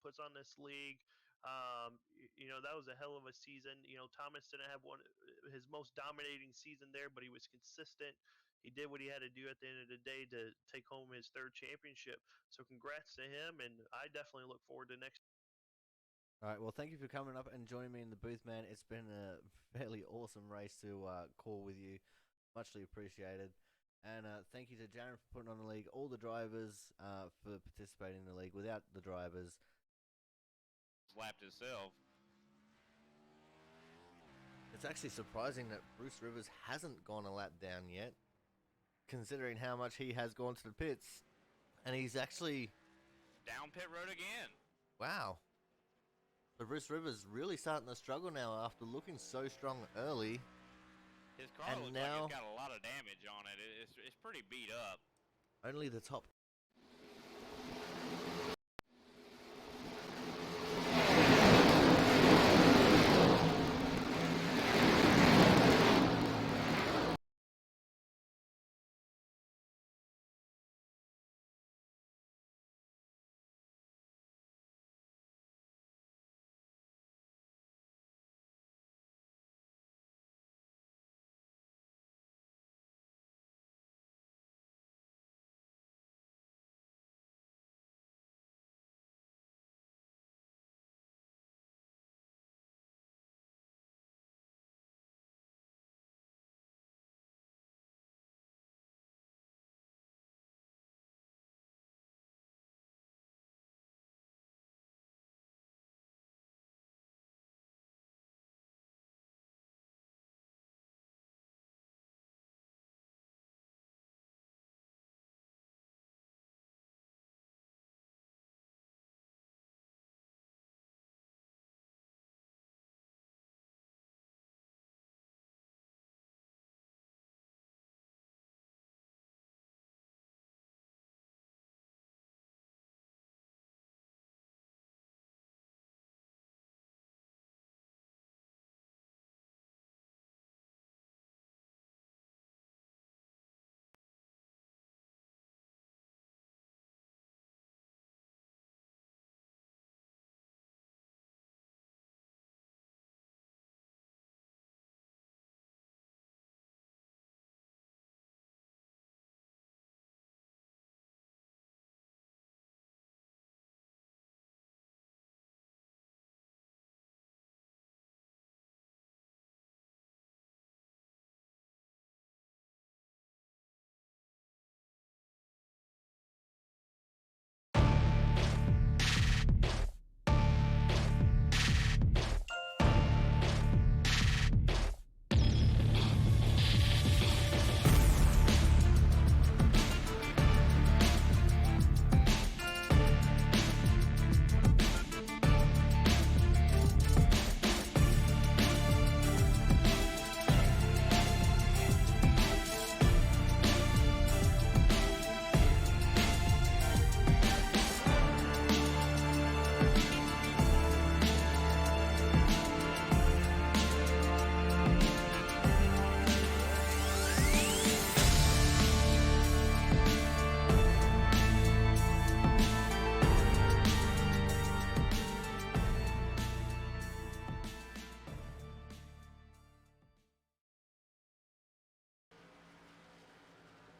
puts on this league. That was a hell of a season. Thomas didn't have his most dominating season there, but he was consistent. He did what he had to do at the end of the day to take home his third championship. So congrats to him, and I definitely look forward to next. All right. Well, thank you for coming up and joining me in the booth, man. It's been a fairly awesome race to call with you. Muchly appreciated. And thank you to Jaron for putting on the league, all the drivers for participating in the league. Without the drivers, Slapped himself. it's actually surprising that Bruce Rivers hasn't gone a lap down yet, considering how much he has gone to the pits. And he's actually, Down pit road again. wow. So Bruce Rivers really starting to struggle now after looking so strong early. His car And looks now- like it's got a lot of damage on it. It's pretty beat up. Only the top.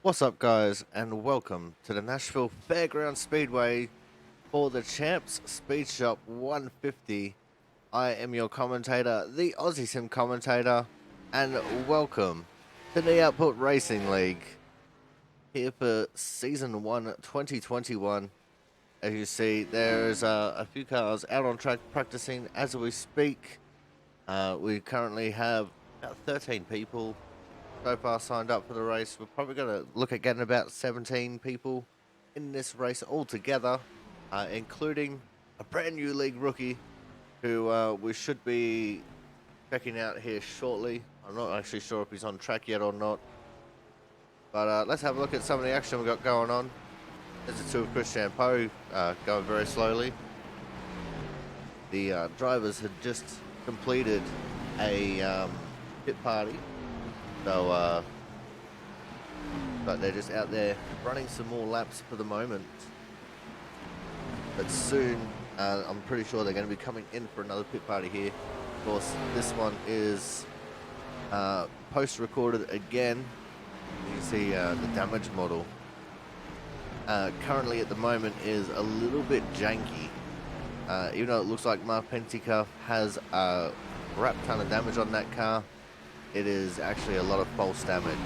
What's up, guys, and welcome to the Nashville Fairground Speedway for the Champs Speed Shop 150. I am your commentator, the Aussie Sim commentator, and welcome to the Output Racing League here for Season 1 2021. As you see, there's a few cars out on track practicing as we speak. We currently have about 13 people so far signed up for the race. We're probably going to look at getting about 17 people in this race altogether, including a brand new league rookie who we should be checking out here shortly. I'm not actually sure if he's on track yet or not. But let's have a look at some of the action we've got going on. There's the two of Christian Poe going very slowly. The drivers had just completed a pit party. So, but they're just out there running some more laps for the moment. But soon I'm pretty sure they're going to be coming in for another pit party here. Of course, this one is post-recorded again. You see the damage model. Currently at the moment is a little bit janky. Even though it looks like Mark Pentecoff has a crap ton of damage on that car, it is actually a lot of false damage.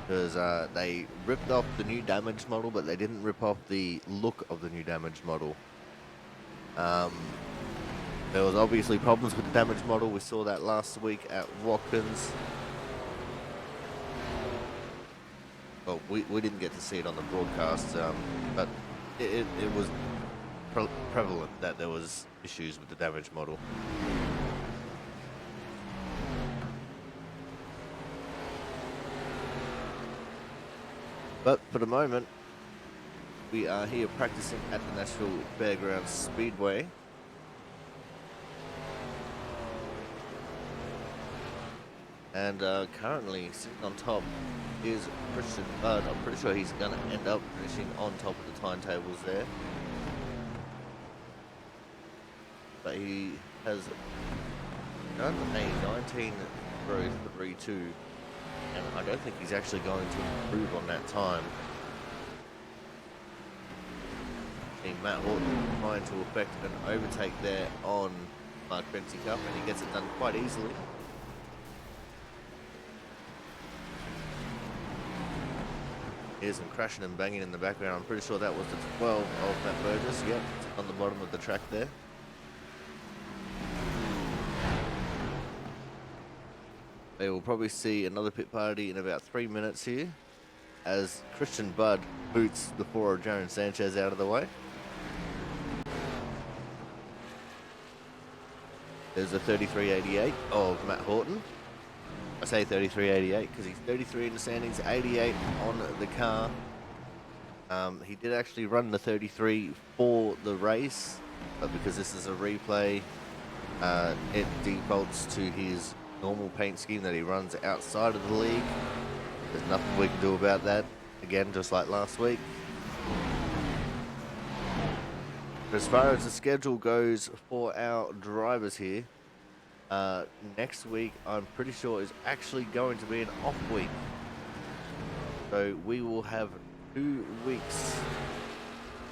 Because they ripped off the new damage model, but they didn't rip off the look of the new damage model. There was obviously problems with the damage model. We saw that last week at Watkins. Well, we didn't get to see it on the broadcast, but it was prevalent that there was issues with the damage model. But for the moment, we are here practicing at the Nashville Fairgrounds Speedway. And currently sitting on top is Christian Budd. I'm pretty sure he's going to end up finishing on top of the timetables there. But he has done a 19.03.2, and I don't think he's actually going to improve on that time. And Matt Horton trying to effect an overtake there on Mark Pentecoff, and he gets it done quite easily. Here's some crashing and banging in the background. I'm pretty sure that was the 12 of Matt Burgess. Yep, on the bottom of the track there. They will probably see another pit party in about 3 minutes here, as Christian Budd boots the 4 of Jaron Sanchez out of the way. There's a 33.88 of Matt Horton. I say 33.88 because he's 33 in the standings, 88 on the car. He did actually run the 33 for the race, but because this is a replay, it defaults to his normal paint scheme that he runs outside of the league. There's nothing we can do about that. Again, just like last week. But as far as the schedule goes for our drivers here, next week I'm pretty sure is actually going to be an off week. So we will have 2 weeks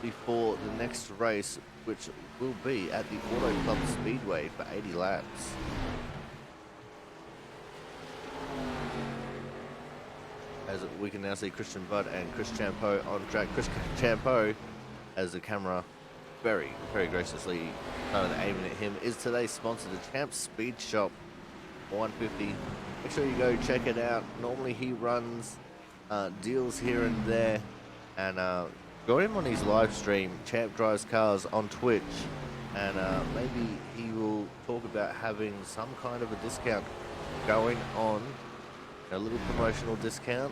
before the next race, which will be at the Auto Club Speedway for 80 laps. As we can now see Christian Budd and Chris Champeau on track. Chris Champeau, as the camera very, very graciously started aiming at him, is today's sponsor, the Champs Speed Shop 150. Make sure you go check it out. Normally he runs deals here and there, and join him on his live stream, Champ Drives Cars, on Twitch, and maybe he will talk about having some kind of a discount going on, a little promotional discount.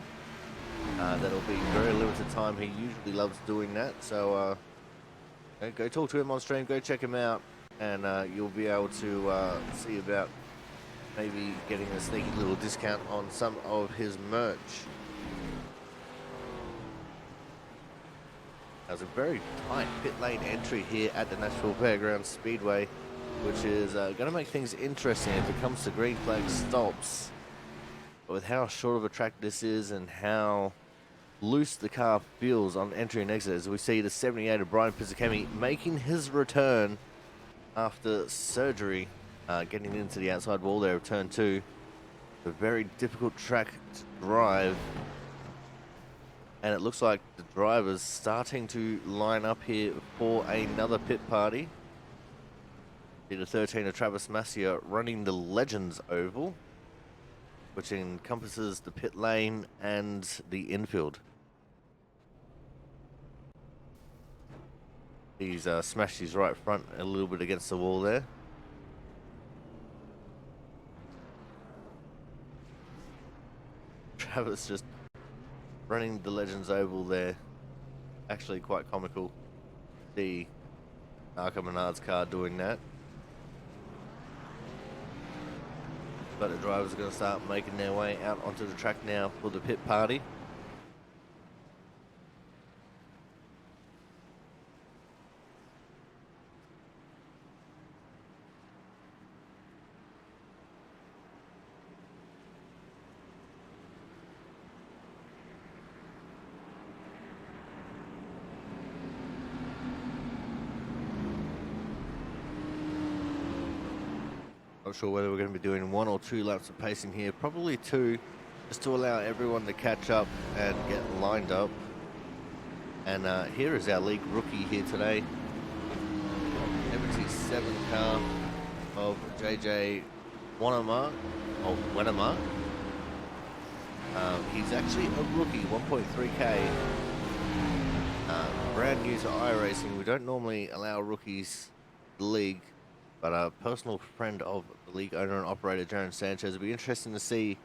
That'll be very limited time. He usually loves doing that, so go talk to him on stream, go check him out, and you'll be able to see about maybe getting a sneaky little discount on some of his merch. There's a very tight pit lane entry here at the Nashville Fairgrounds Speedway, which is going to make things interesting if it comes to green flag stops. But with how short of a track this is and how loose the car feels on entry and exit, as we see the 78 of Brian Pizzacchemi making his return after surgery, getting into the outside wall there of turn 2. A very difficult track to drive, and it looks like the drivers starting to line up here for another pit party. The 13 of Travis Massier running the Legends Oval, which encompasses the pit lane and the infield. He's smashed his right front a little bit against the wall there. Travis just running the Legends Oval there. Actually quite comical. The Arca Menard's car doing that. But the drivers are going to start making their way out onto the track now for the pit party. Not sure whether we're going to be doing 1 or 2 laps of pacing here. Probably 2, just to allow everyone to catch up and get lined up. And here is our league rookie here today. 77 car of JJ Wanamaker. He's actually a rookie, 1.3k. Brand new to iRacing. We don't normally allow rookies the league, but a personal friend of the league owner and operator, Jaron Sanchez, it'll be interesting to see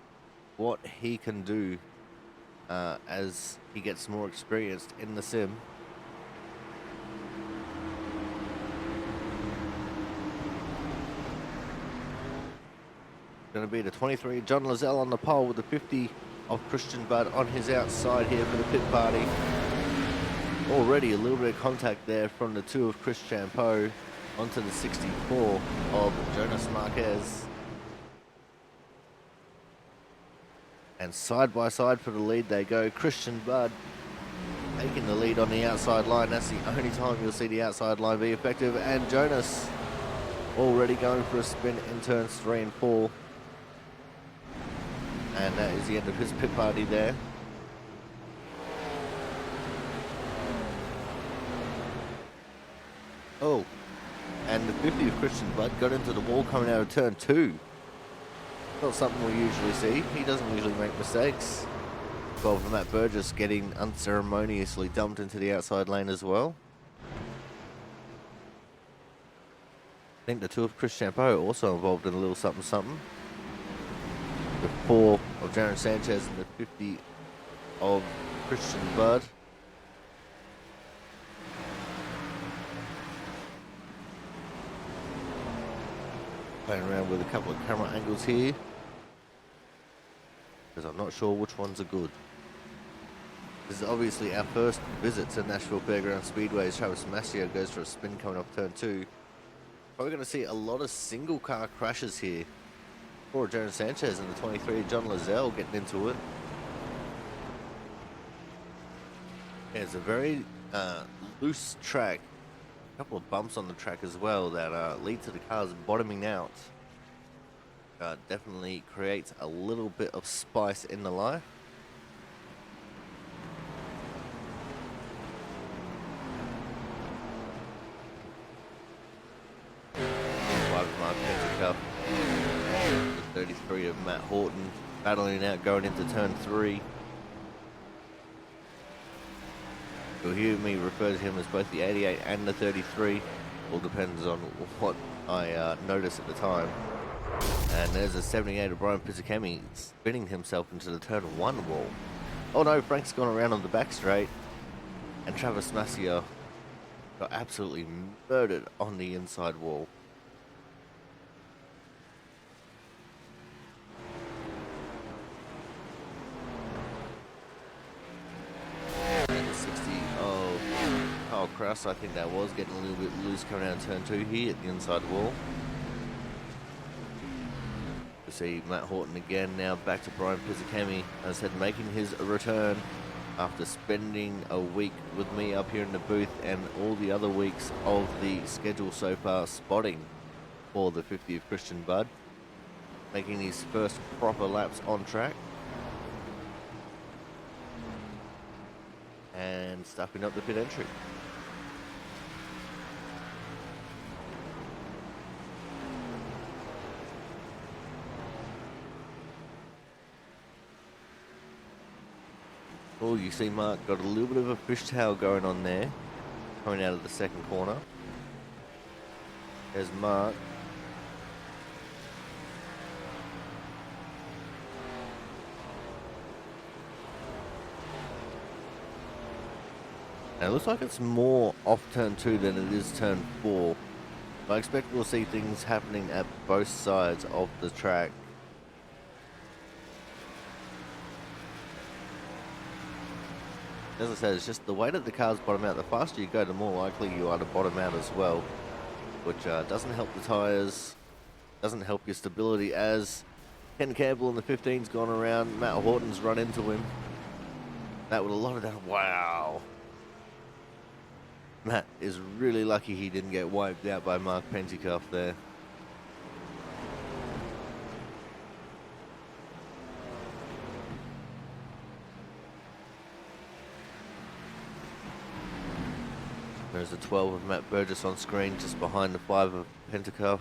what he can do as he gets more experienced in the sim. Going to be the 23, John Lazelle on the pole with the 50 of Christian Budd on his outside here for the pit party. Already a little bit of contact there from the 2 of Chris Champeau onto the 64 of Jonas Marquez. And side by side for the lead they go. Christian Budd taking the lead on the outside line. That's the only time you'll see the outside line be effective. And Jonas already going for a spin in turns 3 and 4. And that is the end of his pit party there. Oh, and the 50 of Christian Budd got into the wall coming out of turn 2. Not something we usually see. He doesn't usually make mistakes. Well, Matt Burgess getting unceremoniously dumped into the outside lane as well. I think the 2 of Chris Champeau also involved in a little something something. The 4 of Jaron Sanchez and the 50 of Christian Budd. Playing around with a couple of camera angles here, because I'm not sure which ones are good. This is obviously our first visit to Nashville Fairground Speedway. Travis Massio goes for a spin coming off turn 2. Probably going to see a lot of single car crashes here. For Jaron Sanchez and the 23, John Lazelle getting into it. Yeah, it's a very loose track. A couple of bumps on the track as well that lead to the cars bottoming out. Definitely creates a little bit of spice in the life. The 33 of Matt Horton battling out going into turn 3. You'll hear me refer to him as both the 88 and the 33. All depends on what I notice at the time. And there's a 78 of Brian Pizzicami spinning himself into the turn 1 wall. Oh no, Frank's gone around on the back straight. And Travis Massio got absolutely murdered on the inside wall. Cross, I think that was getting a little bit loose coming out of turn 2 here at the inside wall. You see Matt Horton again now back to Brian Pizzicami, as I said, making his return after spending a week with me up here in the booth and all the other weeks of the schedule so far spotting for the 50 of Christian Budd, making his first proper laps on track and stuffing up the pit entry. Oh, you see Mark got a little bit of a fishtail going on there, coming out of the second corner. There's Mark. Now it looks like it's more off turn 2 than it is turn 4. I expect we'll see things happening at both sides of the track. As I said, it's just the way that the cars bottom out. The faster you go, the more likely you are to bottom out as well, which doesn't help the tyres, doesn't help your stability, as Ken Campbell in the 15's gone around. Matt Horton's run into him. That with a lot of that. Wow. Matt is really lucky he didn't get wiped out by Mark Pentecoff there. There's a 12 of Matt Burgess on screen, just behind the 5 of Pentacuff.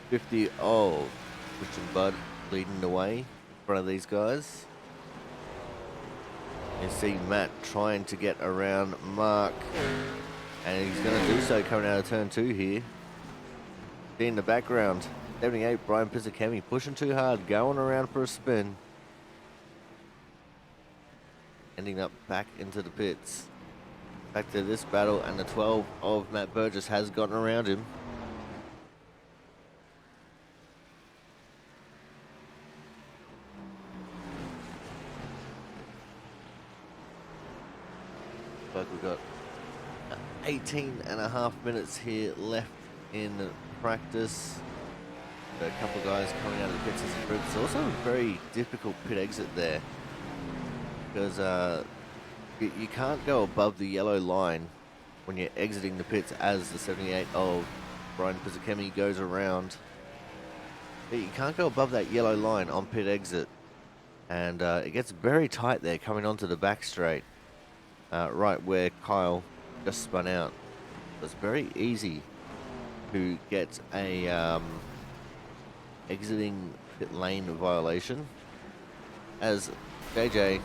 50 of Christian Budd leading the way in front of these guys. You see Matt trying to get around Mark, and he's going to do so coming out of turn 2 here. See in the background, 78 Brian Pisakemi pushing too hard, going around for a spin. Ending up back into the pits. Back to this battle, and the 12 of Matt Burgess has gotten around him. But we've got 18 and a half minutes here left in practice. Got a couple of guys coming out of the pits as a group. It's also a very difficult pit exit there, because you can't go above the yellow line when you're exiting the pits as the 78 of Brian Pisakemi goes around. But you can't go above that yellow line on pit exit, and it gets very tight there coming onto the back straight, right where Kyle just spun out. It's very easy to get a exiting pit lane violation, as JJ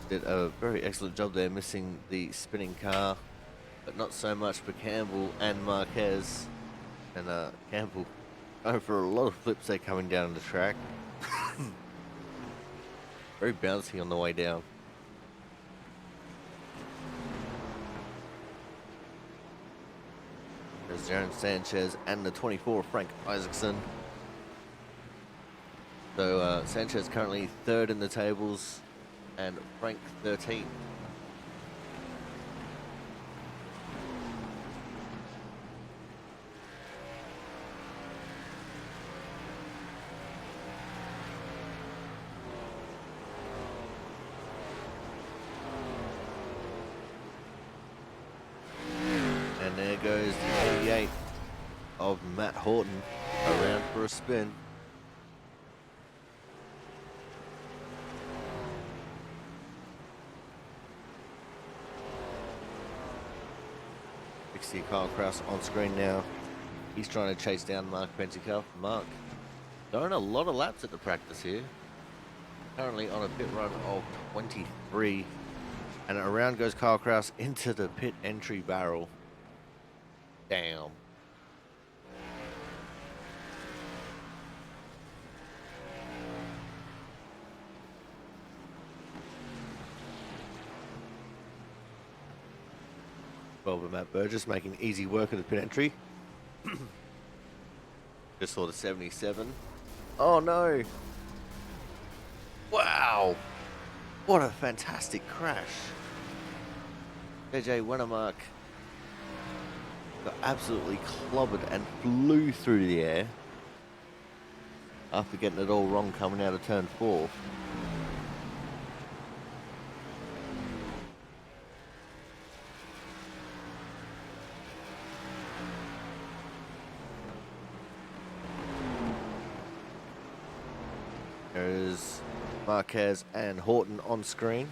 did a very excellent job there, missing the spinning car, but not so much for Campbell and Marquez. And Campbell going for a lot of flips there coming down the track. Very bouncy on the way down. There's Jaron Sanchez and the 24, Frank Isaacson. So Sanchez currently 3rd in the tables, and Frank 13th. And there goes the 88 of Matt Horton around for a spin. See Kyle Kraus on screen now. He's trying to chase down Mark Pentacuff. Mark going a lot of laps at the practice here. Currently on a pit run of 23. And around goes Kyle Kraus into the pit entry barrel. Damn. Well, with Matt Burgess making easy work of the pit entry. Just saw the 77. Oh no! Wow! What a fantastic crash. JJ Wennermark got absolutely clobbered and flew through the air after getting it all wrong coming out of turn 4. There's Marquez and Horton on screen.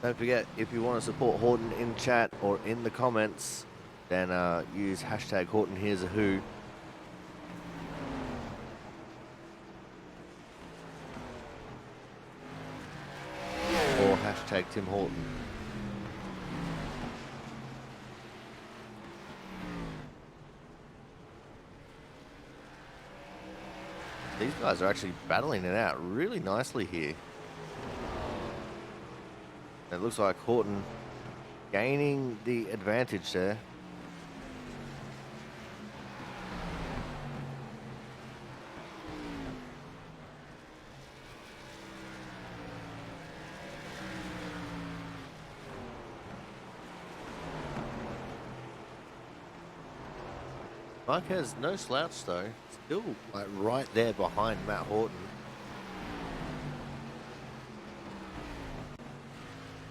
Don't forget, if you want to support Horton in chat or in the comments, then use hashtag Horton Here's a Who. Or hashtag Tim Horton. These guys are actually battling it out really nicely here. It looks like Horton gaining the advantage there. Marquez, no slouch though. Still like right there behind Matt Horton.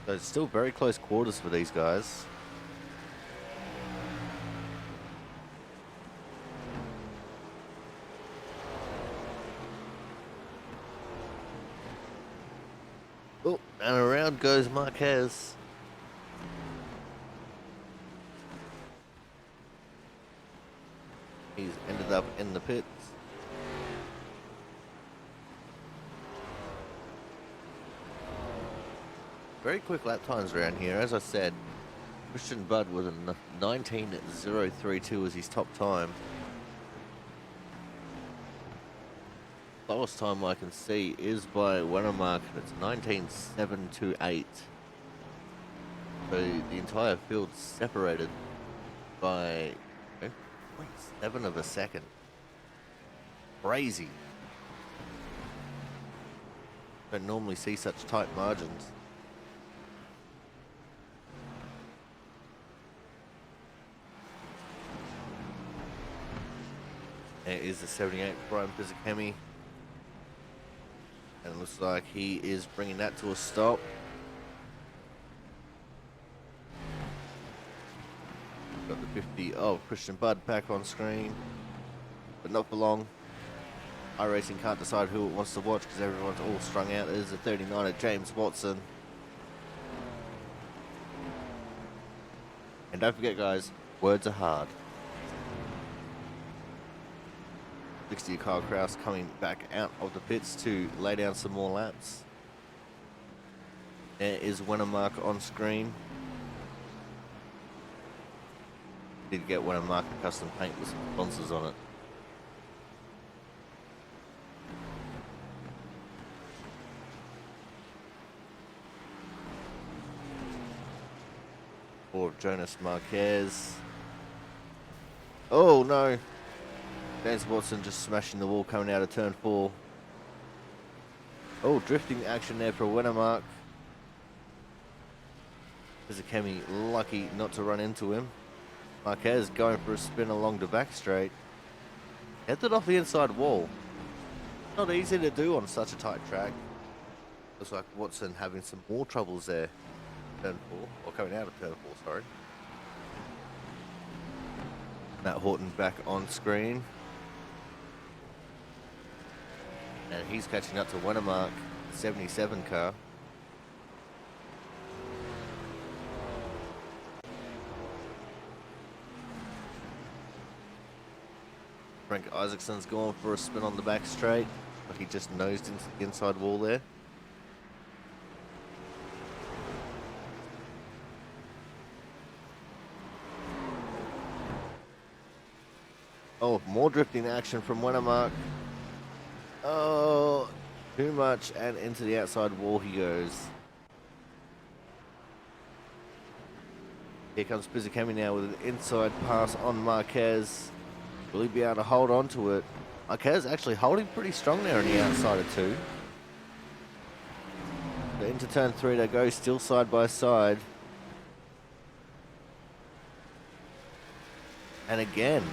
So it's still very close quarters for these guys. Oh, and around goes Marquez. He's ended up in the pits. Very quick lap times around here. As I said, Christian Budd with a 19.032 as his top time. Lowest time I can see is by Wennermark, and it's 19.728. So the entire field's separated by 0.7 of a second. Crazy. Don't normally see such tight margins. There is the 78 Brian Pizzicami. And it looks like he is bringing that to a stop. Got the 50 of Christian Budd back on screen. But not for long. iRacing can't decide who it wants to watch because everyone's all strung out. There's a 39 of James Watson. And don't forget, guys, words are hard. 60 Kyle Kraus coming back out of the pits to lay down some more laps. There is Wennermark on screen. Did get Wennermark a custom paint with some sponsors on it. For Jonas Marquez. Oh no! James Watson just smashing the wall coming out of turn 4. Oh, drifting action there for Wennermark. Pizzicami lucky not to run into him. Marquez going for a spin along the back straight. Headed off the inside wall. Not easy to do on such a tight track. Looks like Watson having some more troubles there. Turn 4, or coming out of turn 4, sorry. Matt Horton back on screen. And he's catching up to Wennermark, 77 car. Frank Isaacson's going for a spin on the back straight, but he just nosed into the inside wall there. Oh, more drifting action from Wennermark. Oh, too much, and into the outside wall he goes. Here comes Pizzicami now with an inside pass on Marquez. Will he be able to hold on to it? Marquez actually holding pretty strong there on the outside of 2. But into turn 3 they go, still side by side. And again,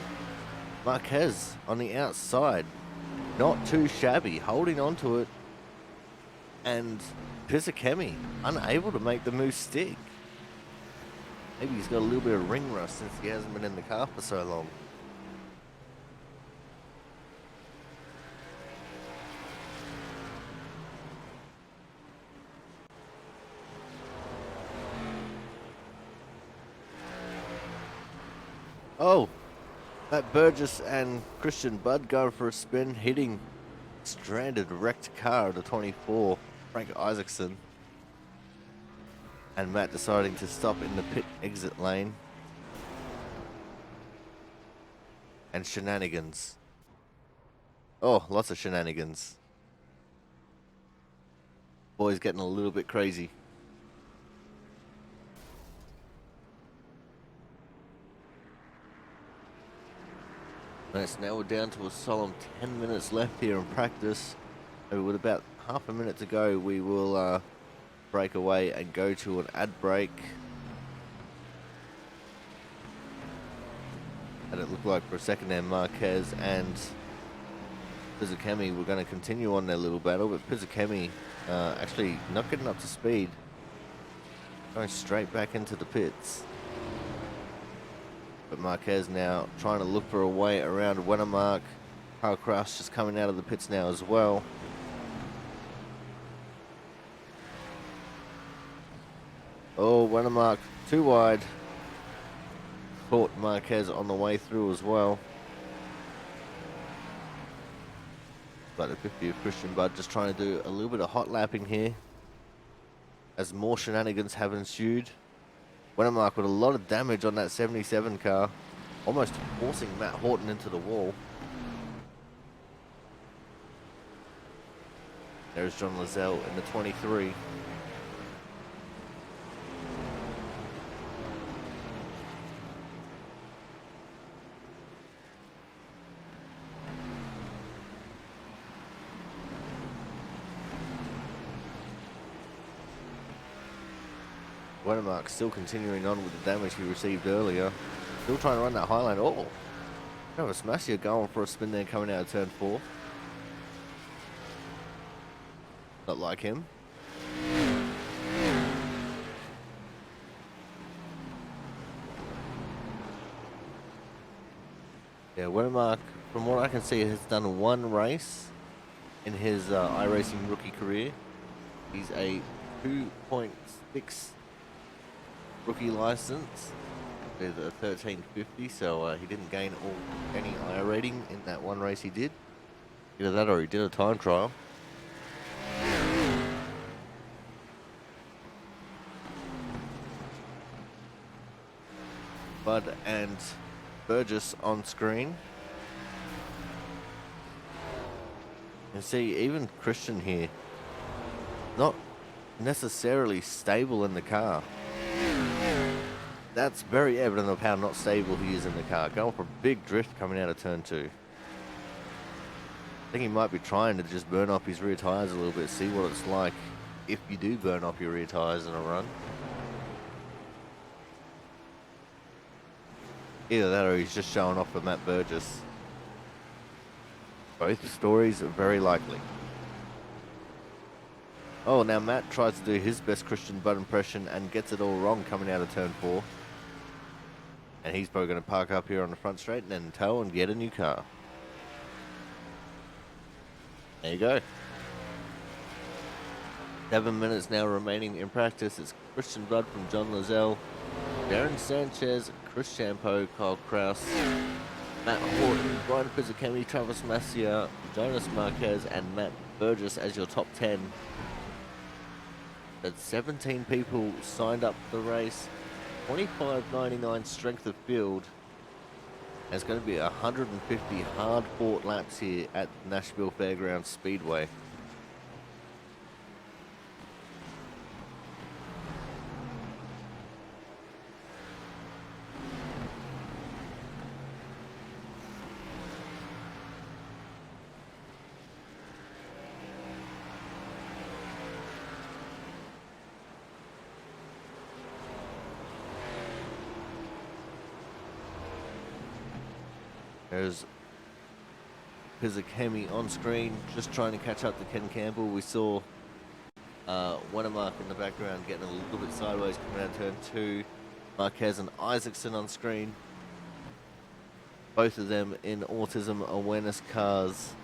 Marquez on the outside. Not too shabby, holding on to it. And Pizzicami unable to make the move stick. Maybe he's got a little bit of ring rust since he hasn't been in the car for so long. Oh, Matt Burgess and Christian Budd going for a spin, hitting stranded wrecked car at a 24, Frank Isaacson. And Matt deciding to stop in the pit exit lane. And shenanigans. Oh, lots of shenanigans. Boy's getting a little bit crazy. Nice, now we're down to a solemn 10 minutes left here in practice. And with about half a minute to go, we will break away and go to an ad break. And it looked like for a second there, Marquez and Pizzicami were going to continue on their little battle, but Pizzicami actually not getting up to speed. Going straight back into the pits. But Marquez now trying to look for a way around Wennermark. Kyle Kraus just coming out of the pits now as well. Oh, Wennermark too wide. Caught Marquez on the way through as well. But the 50 of Christian Bud just trying to do a little bit of hot lapping here as more shenanigans have ensued. Wennermark with a lot of damage on that 77 car, almost forcing Matt Horton into the wall. There's John Lazelle in the 23. Wennermark still continuing on with the damage he received earlier. Still trying to run that highline. Oh! Travis Massier going for a spin there coming out of turn 4. Not like him. Yeah, Wennermark, from what I can see, has done one race in his iRacing rookie career. He's a 2.6 rookie license with a 1350, so he didn't gain any I rating in that one race he did. Either that or he did a time trial. Bud and Burgess on screen. You see, even Christian here, not necessarily stable in the car. That's very evident of how not stable he is in the car. Going for a big drift coming out of turn 2. I think he might be trying to just burn up his rear tyres a little bit, see what it's like if you do burn up your rear tyres in a run. Either that or he's just showing off for Matt Burgess. Both stories are very likely. Oh, now Matt tries to do his best Christian Bud impression and gets it all wrong coming out of turn 4. And he's probably going to park up here on the front straight and then tow and get a new car. There you go. 7 minutes now remaining in practice. It's Christian Bud from John Lazelle, Darren Sanchez, Chris Champeau, Kyle Kraus, Matt Horton, Brian Fizikemi, Travis Massier, Jonas Marquez, and Matt Burgess as your top 10. That's 17 people signed up for the race. 25.99 strength of field. And it's going to be 150 hard-fought laps here at Nashville Fairgrounds Speedway. There's Fizikemi on screen, just trying to catch up to Ken Campbell. We saw Wennermark in the background getting a little bit sideways coming out of turn 2. Marquez and Isaacson on screen. Both of them in autism awareness cars.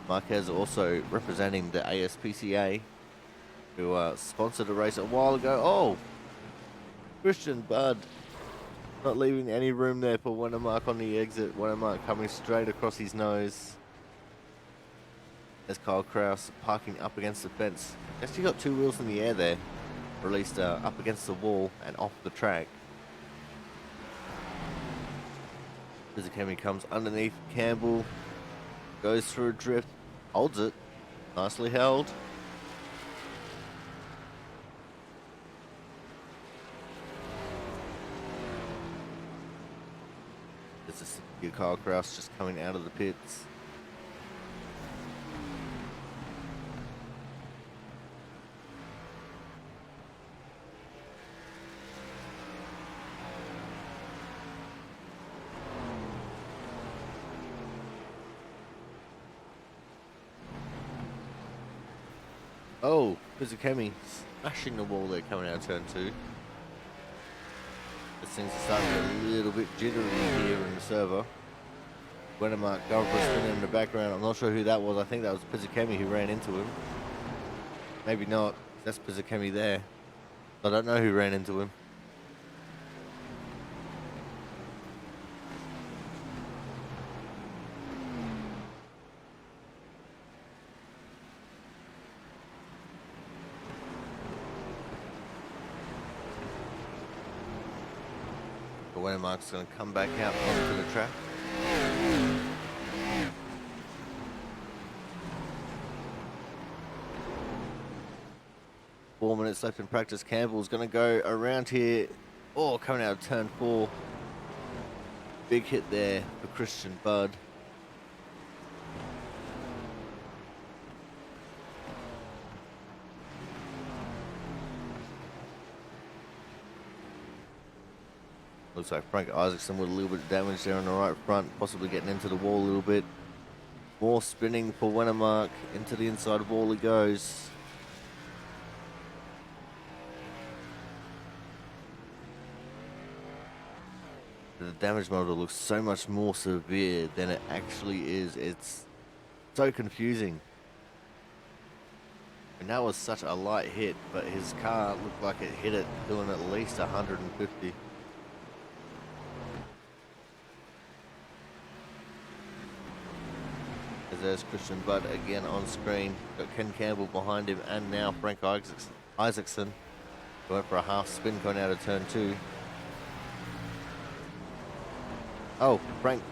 Marquez also representing the ASPCA, who sponsored a race a while ago. Oh! Christian Bud. Not leaving any room there for Wennermark on the exit. Wennermark coming straight across his nose. There's Kyle Kraus parking up against the fence. Actually got two wheels in the air there. Released up against the wall and off the track. Fizikemi comes underneath Campbell. Goes through a drift. Holds it. Nicely held. Your Kyle Kraus just coming out of the pits. Oh, Fizikemi smashing the wall there coming out of turn 2. This thing's starting to get a little bit jittery here in the server. Wennermark going for a spin in the background. I'm not sure who that was. I think that was Fizikemi who ran into him. Maybe not. That's Fizikemi there. I don't know who ran into him. But Wennemark's going to come back out onto the track. Four minutes left in practice. Campbell's going to go around here. Oh, coming out of turn 4. Big hit there for Christian Budd. Looks like Frank Isaacson with a little bit of damage there on the right front, possibly getting into the wall a little bit. More spinning for Wennemark. Into the inside wall he goes. The damage model looks so much more severe than it actually is. It's so confusing. And that was such a light hit, but his car looked like it hit it doing at least 150. As there's Christian Budd again on screen. Got Ken Campbell behind him, and now Frank Isaacson. Went for a half spin going out of turn 2. Oh, Frank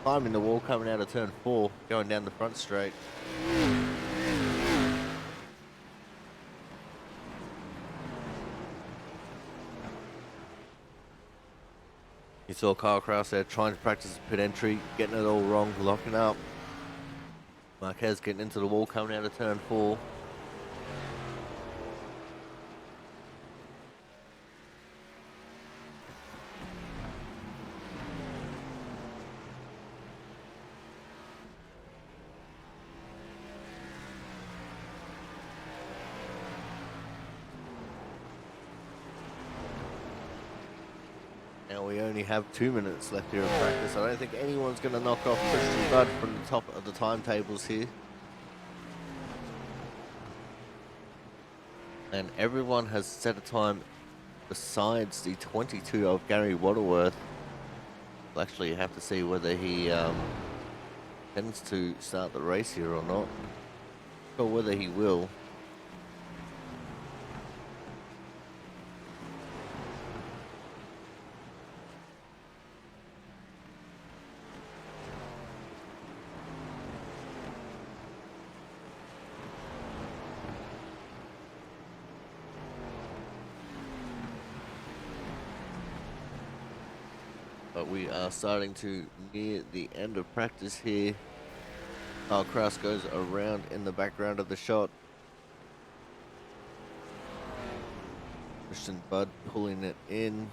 climbing the wall coming out of turn 4, going down the front straight. You saw Kyle Kraus there trying to practice pit entry, getting it all wrong, locking up. Marquez getting into the wall coming out of turn 4. Now we only have 2 minutes left here in practice. I don't think anyone's going to knock off Christian Budd from the top of the timetables here. And everyone has set a time besides the 22 of Gary Waterworth. We'll actually have to see whether he tends to start the race here or not, or whether he will. But we are starting to near the end of practice here. Kyle Kraus goes around in the background of the shot. Christian Budd pulling it in.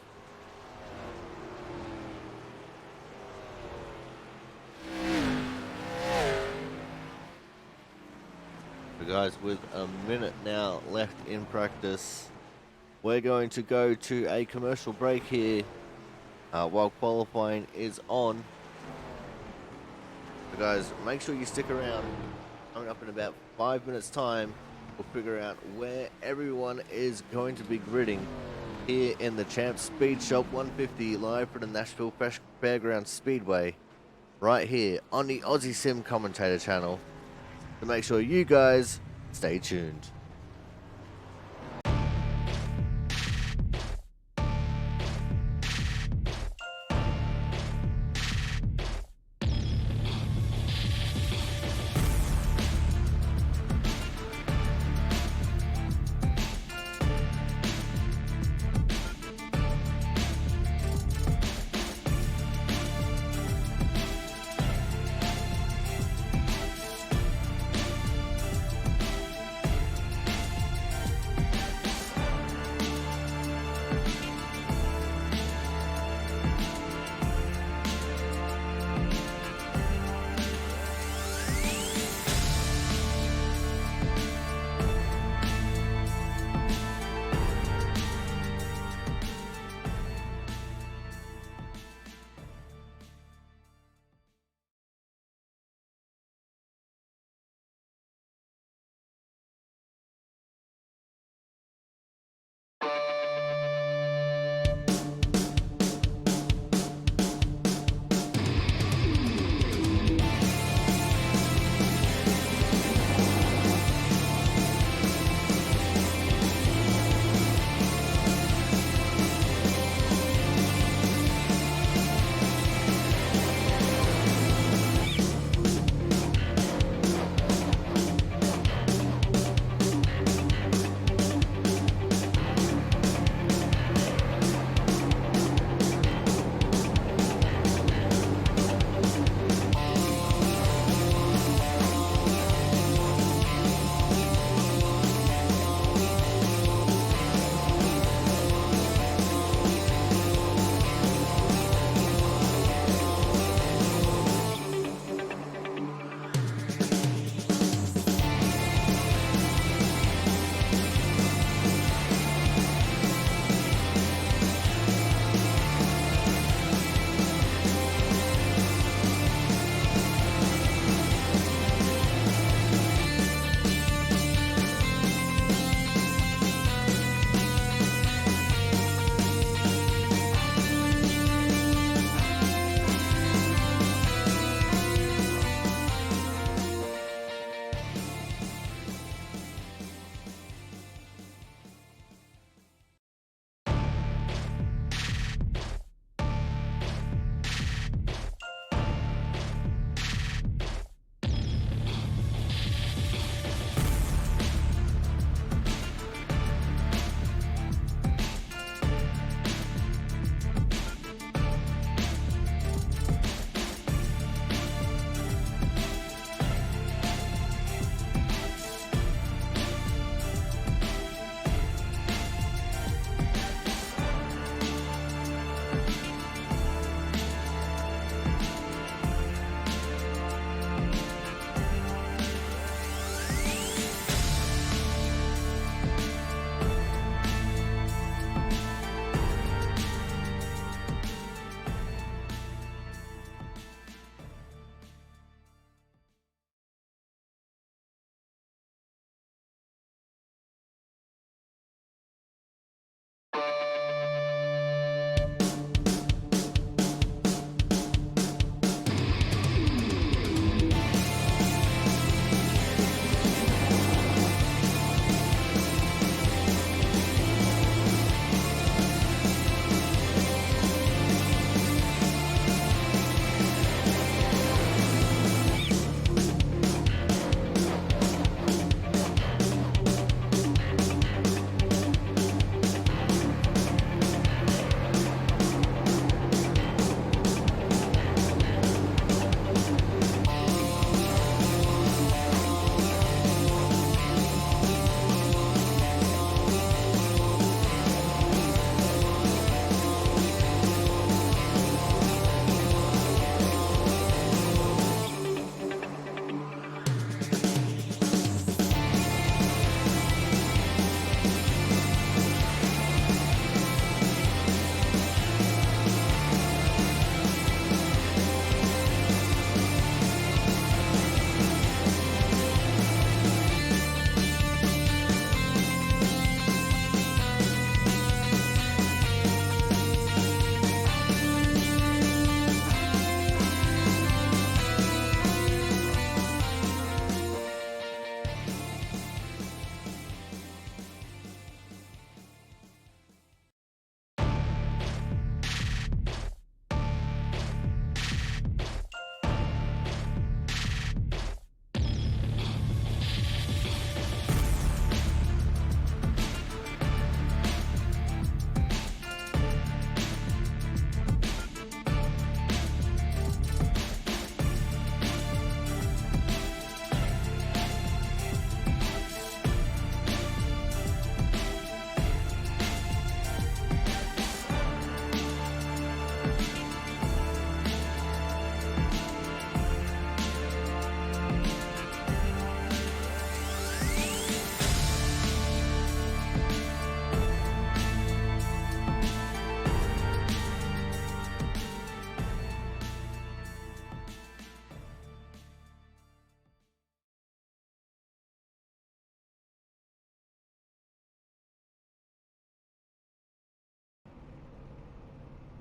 So guys, with a minute now left in practice, we're going to go to a commercial break here. While qualifying is on. So guys, make sure you stick around. Coming up in about 5 minutes time, we'll figure out where everyone is going to be gridding here in the Champs Speed Shop 150, live from the Nashville Fairgrounds Speedway, right here on the Aussie Sim Commentator channel. So make sure you guys stay tuned.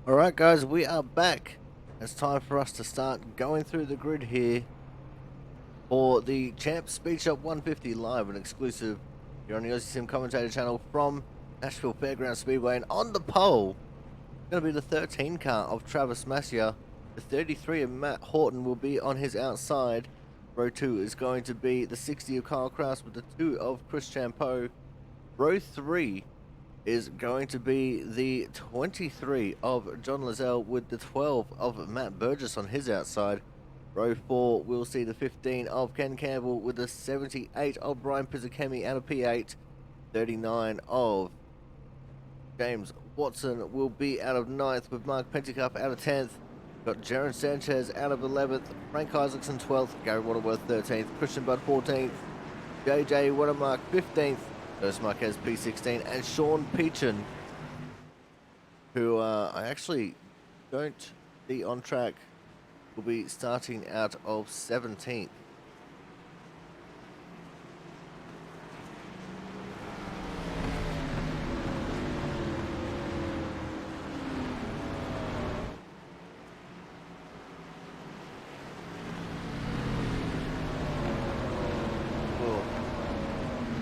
Alright guys, we are back. It's time for us to start going through the grid here for the Champs Speed Shop 150 live and exclusive here on the Aussie Sim commentator channel from Nashville Fairground Speedway. And on the pole, going to be the 13 car of Travis Masia. The 33 of Matt Horton will be on his outside. Row 2 is going to be the 60 of Kyle Kraus with the 2 of Chris Champeau. Row 3 is going to be the 23 of John Lazelle with the 12 of Matt Burgess on his outside. Row 4 will see the 15 of Ken Campbell with the 78 of Brian Pizzakemi out of P8. 39 of James Watson will be out of 9th with Mark Penticup out of 10th. Got Jaron Sanchez out of 11th, Frank Isaacson 12th, Gary Waterworth 13th, Christian Budd 14th, JJ Watermark 15th, Ernest Marquez P16, and Sean Peachin, who I actually don't see on track, will be starting out of 17th.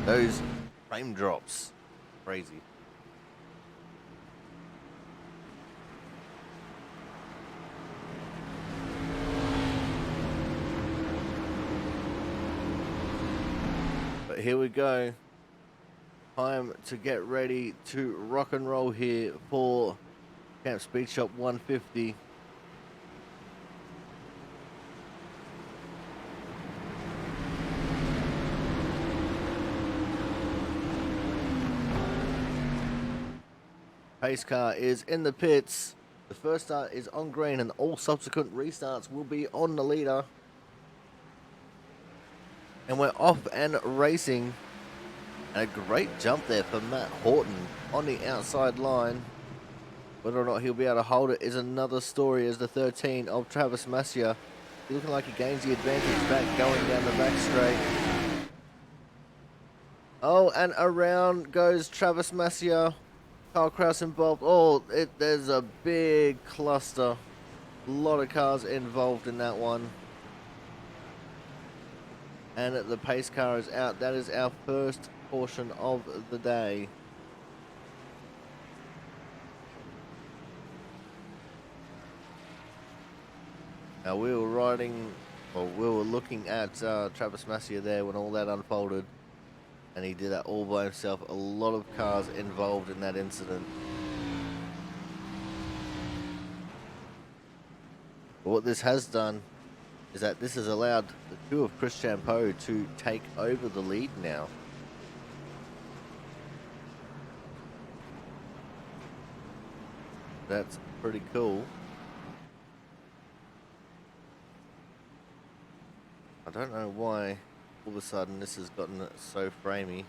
Those frame drops, crazy. But here we go. Time to get ready to rock and roll here for Camp Speed Shop 150. Pace car is in the pits. The first start is on green and all subsequent restarts will be on the leader. And we're off and racing. And a great jump there for Matt Horton on the outside line. Whether or not he'll be able to hold it is another story as the 13 of Travis Masia. Looking like he gains the advantage back going down the back straight. Oh, and around goes Travis Masia. Kyle Kraus involved. Oh, there's a big cluster. A lot of cars involved in that one. And the pace car is out. That is our first portion of the day. Now we were looking at Travis Masia there when all that unfolded. And he did that all by himself. A lot of cars involved in that incident. But what this has done is that this has allowed the 2 of Chris Champeau to take over the lead now. That's pretty cool. I don't know why all of a sudden this has gotten so framey.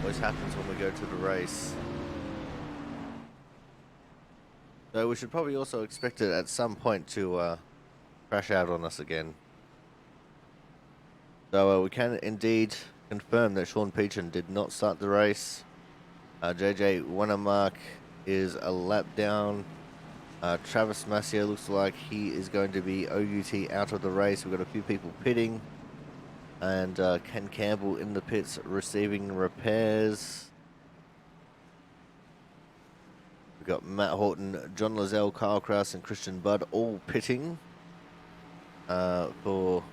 Always happens when we go to the race. So we should probably also expect it at some point to crash out on us again. So we can indeed confirm that Sean Peachin did not start the race. JJ Watermark is a lap down. Travis Masia looks like he is going to be OUT out of the race. We've got a few people pitting. And Ken Campbell in the pits receiving repairs. We've got Matt Horton, John Lazelle, Kyle Kraus and Christian Budd all pitting for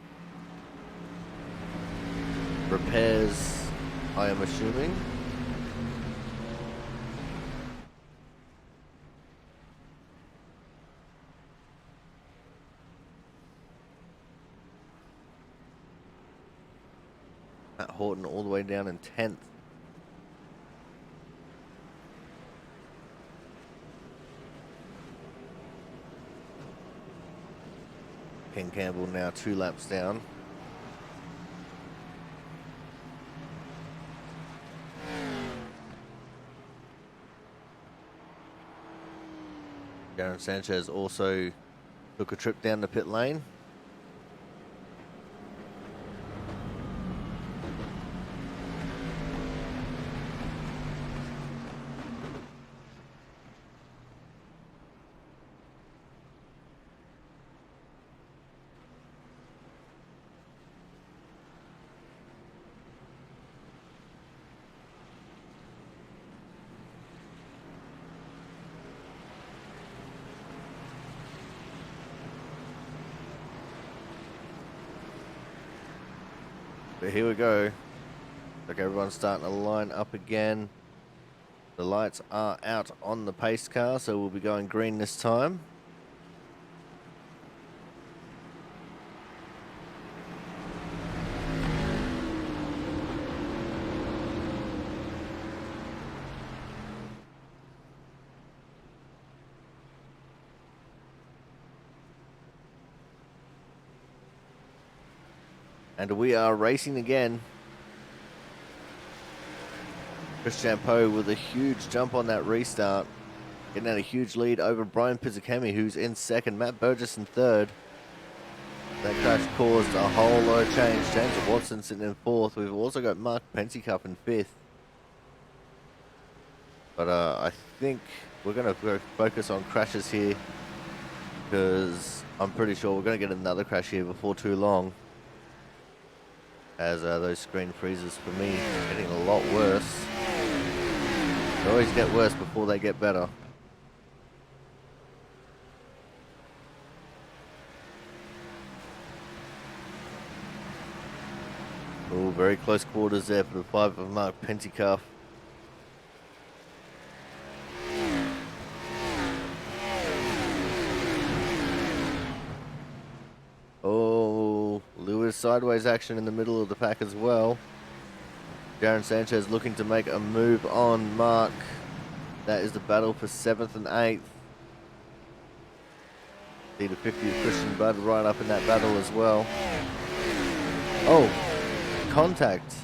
repairs, I am assuming. Matt Horton all the way down in 10th. Ken Campbell now 2 laps down. Jaron Sanchez also took a trip down the pit lane. But here we go. Look, everyone's starting to line up again. The lights are out on the pace car, so we'll be going green this time. And we are racing again. Christian Poe with a huge jump on that restart. Getting out a huge lead over Brian Pizzicami, who's in second. Matt Burgess in third. That crash caused a whole lot of change. James Watson sitting in fourth. We've also got Mark Pentecup in fifth. But I think we're going to go focus on crashes here, because I'm pretty sure we're going to get another crash here before too long. As those screen freezes for me are getting a lot worse. They always get worse before they get better. Oh, very close quarters there for the 5 of Mark Pentecup. Oh, Lewis sideways action in the middle of the pack as well. Darren Sanchez looking to make a move on Mark. That is the battle for 7th and 8th. See the 50 of Christian Budd right up in that battle as well. Oh, contact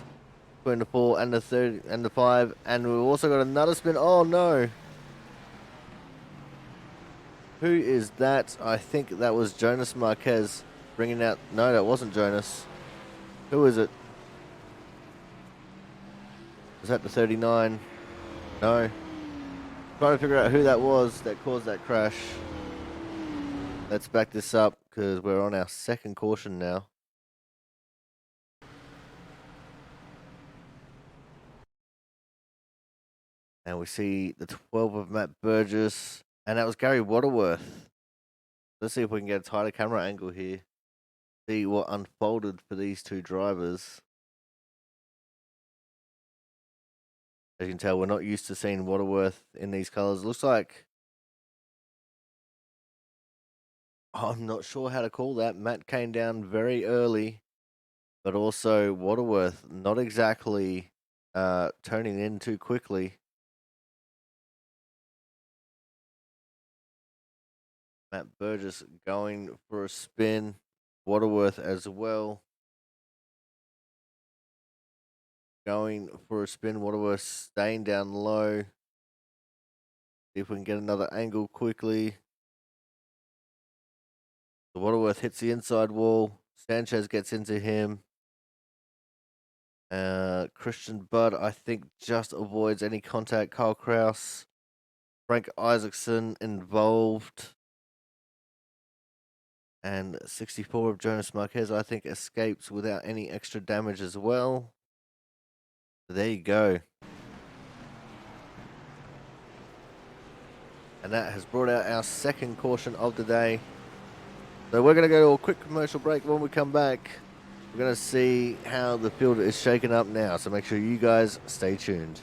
between the 4 and the 3 and the 5, and we've also got another spin. Oh no! Who is that? I think that was Jonas Marquez bringing out. No, that wasn't Jonas. Who is it? Was that the 39? No. Trying to figure out who that was that caused that crash. Let's back this up, because we're on our second caution now. And we see the 12 of Matt Burgess. And that was Gary Waterworth. Let's see if we can get a tighter camera angle here. See what unfolded for these two drivers. As you can tell, we're not used to seeing Waterworth in these colours. Looks like... I'm not sure how to call that. Matt came down very early. But also Waterworth not exactly turning in too quickly. Matt Burgess going for a spin. Waterworth as well. Going for a spin. Waterworth staying down low. See if we can get another angle quickly. The Waterworth hits the inside wall. Sanchez gets into him. Christian Budd, I think, just avoids any contact. Kyle Kraus. Frank Isaacson involved. And 64 of Jonas Marquez, I think, escapes without any extra damage as well. So there you go. And that has brought out our second caution of the day. So we're going to go to a quick commercial break. When we come back, we're going to see how the field is shaken up now. So make sure you guys stay tuned.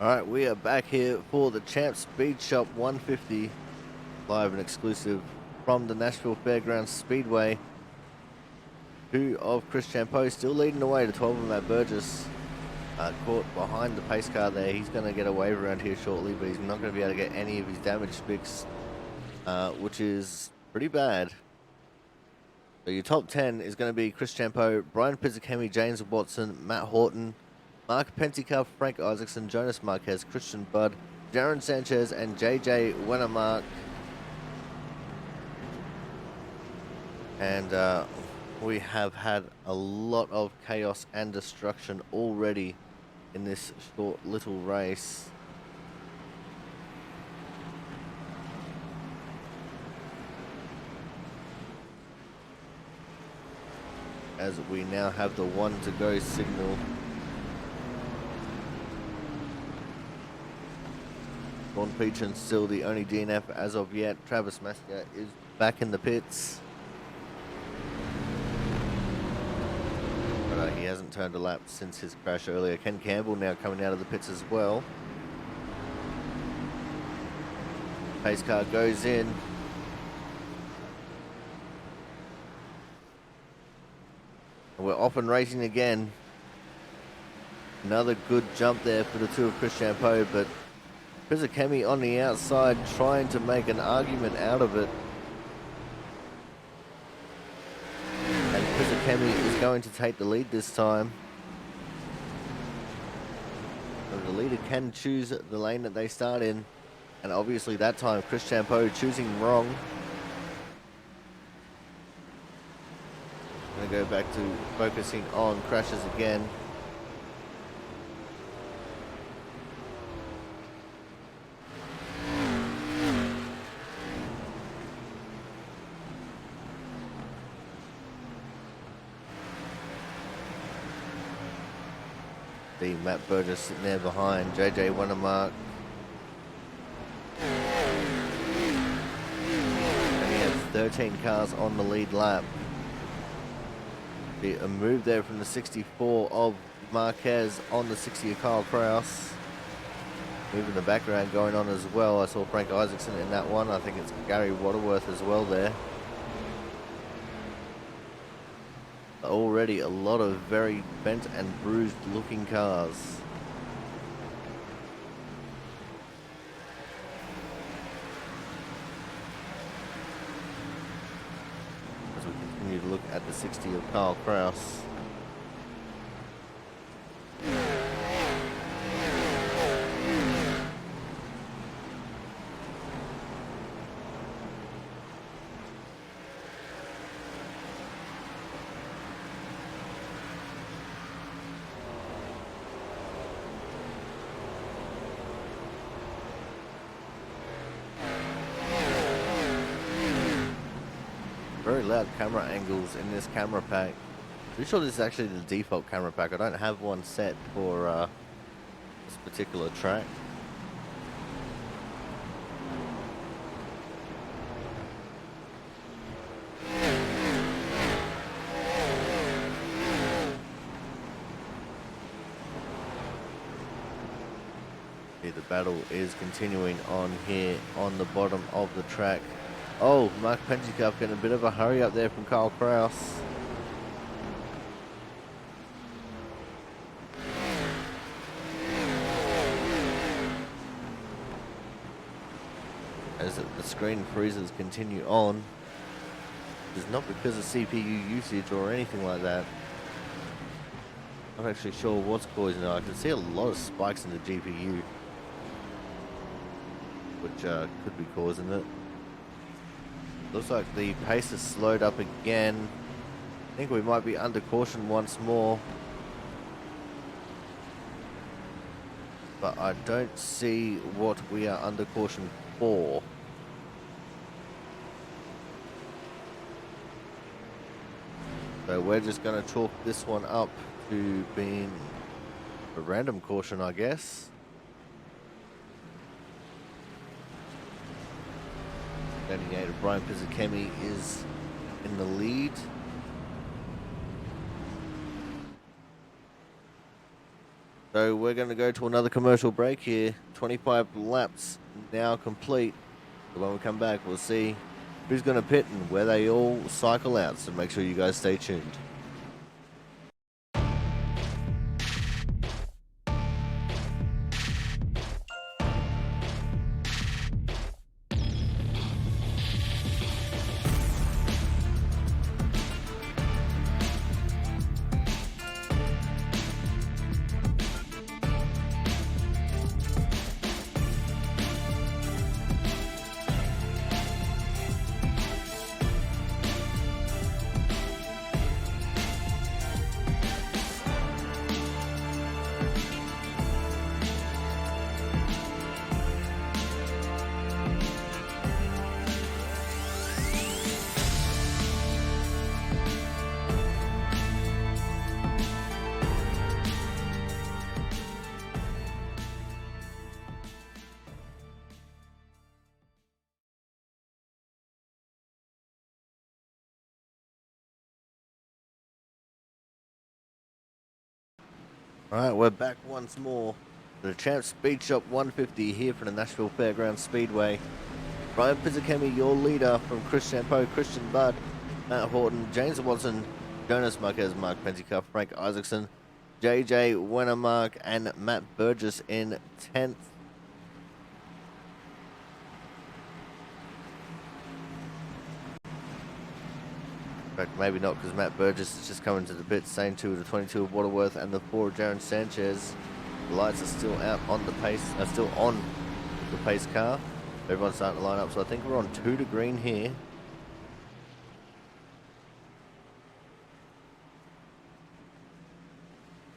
Alright, we are back here for the Champ Speed Shop 150, live and exclusive from the Nashville Fairgrounds Speedway. 2 of Chris Champeau still leading the way to 12 of Matt Burgess. Caught behind the pace car there. He's going to get a wave around here shortly, but he's not going to be able to get any of his damage fixed, which is pretty bad. So your top 10 is going to be Chris Champeau, Brian Pizzicami, James Watson, Matt Horton, Mark Pentecoff, Frank Isaacson, Jonas Marquez, Christian Budd, Jaron Sanchez, and JJ Wennermark. And we have had a lot of chaos and destruction already in this short little race. As we now have the 1 to go signal. Sean Peachin still the only DNF as of yet. Travis Maska is back in the pits. But he hasn't turned a lap since his crash earlier. Ken Campbell now coming out of the pits as well. Pace car goes in. And we're off and racing again. Another good jump there for the 2 of Chris Champeau, but Pizzicami on the outside trying to make an argument out of it. And Pizzicami is going to take the lead this time. So the leader can choose the lane that they start in. And obviously that time Chris Champeau choosing wrong. Going to go back to focusing on crashes again. The Matt Burgess sitting there behind JJ Wennermark. And he has 13 cars on the lead lap. A move there from the 64 of Marquez on the 60 of Kyle Kraus. Move in the background going on as well. I saw Frank Isaacson in that one. I think it's Gary Waterworth as well there. Already a lot of very bent and bruised looking cars. As we continue to look at the 60 of Kyle Kraus. Very loud camera angles in this camera pack. Pretty sure this is actually the default camera pack. I don't have one set for this particular track. The battle is continuing on here on the bottom of the track. Oh, Mark Pentecoff getting a bit of a hurry up there from Kyle Kraus. As the screen freezes continue on. It's not because of CPU usage or anything like that. I'm not actually sure what's causing it. I can see a lot of spikes in the GPU, which could be causing it. Looks like the pace has slowed up again. I think we might be under caution once more. But I don't see what we are under caution for. So we're just going to chalk this one up to being a random caution, I guess. Designated Brian Pizzicami is in the lead. So we're going to go to another commercial break here. 25 laps now complete. So when we come back, we'll see who's going to pit and where they all cycle out. So make sure you guys stay tuned. Alright, we're back once more. The Champs Speed Shop 150 here from the Nashville Fairgrounds Speedway. Brian Pizzakemi, your leader, from Chris Champeau, Christian Budd, Matt Horton, James Watson, Jonas Marquez, Mark Pentecoff, Frank Isaacson, JJ Wennermark, and Matt Burgess in 10th. In fact, maybe not, because Matt Burgess is just coming to the pits. Same two with the 22 of Waterworth and the 4 of Jaron Sanchez. The lights are still out on the pace, are still on the pace car. Everyone's starting to line up, so I think we're on 2 to green here.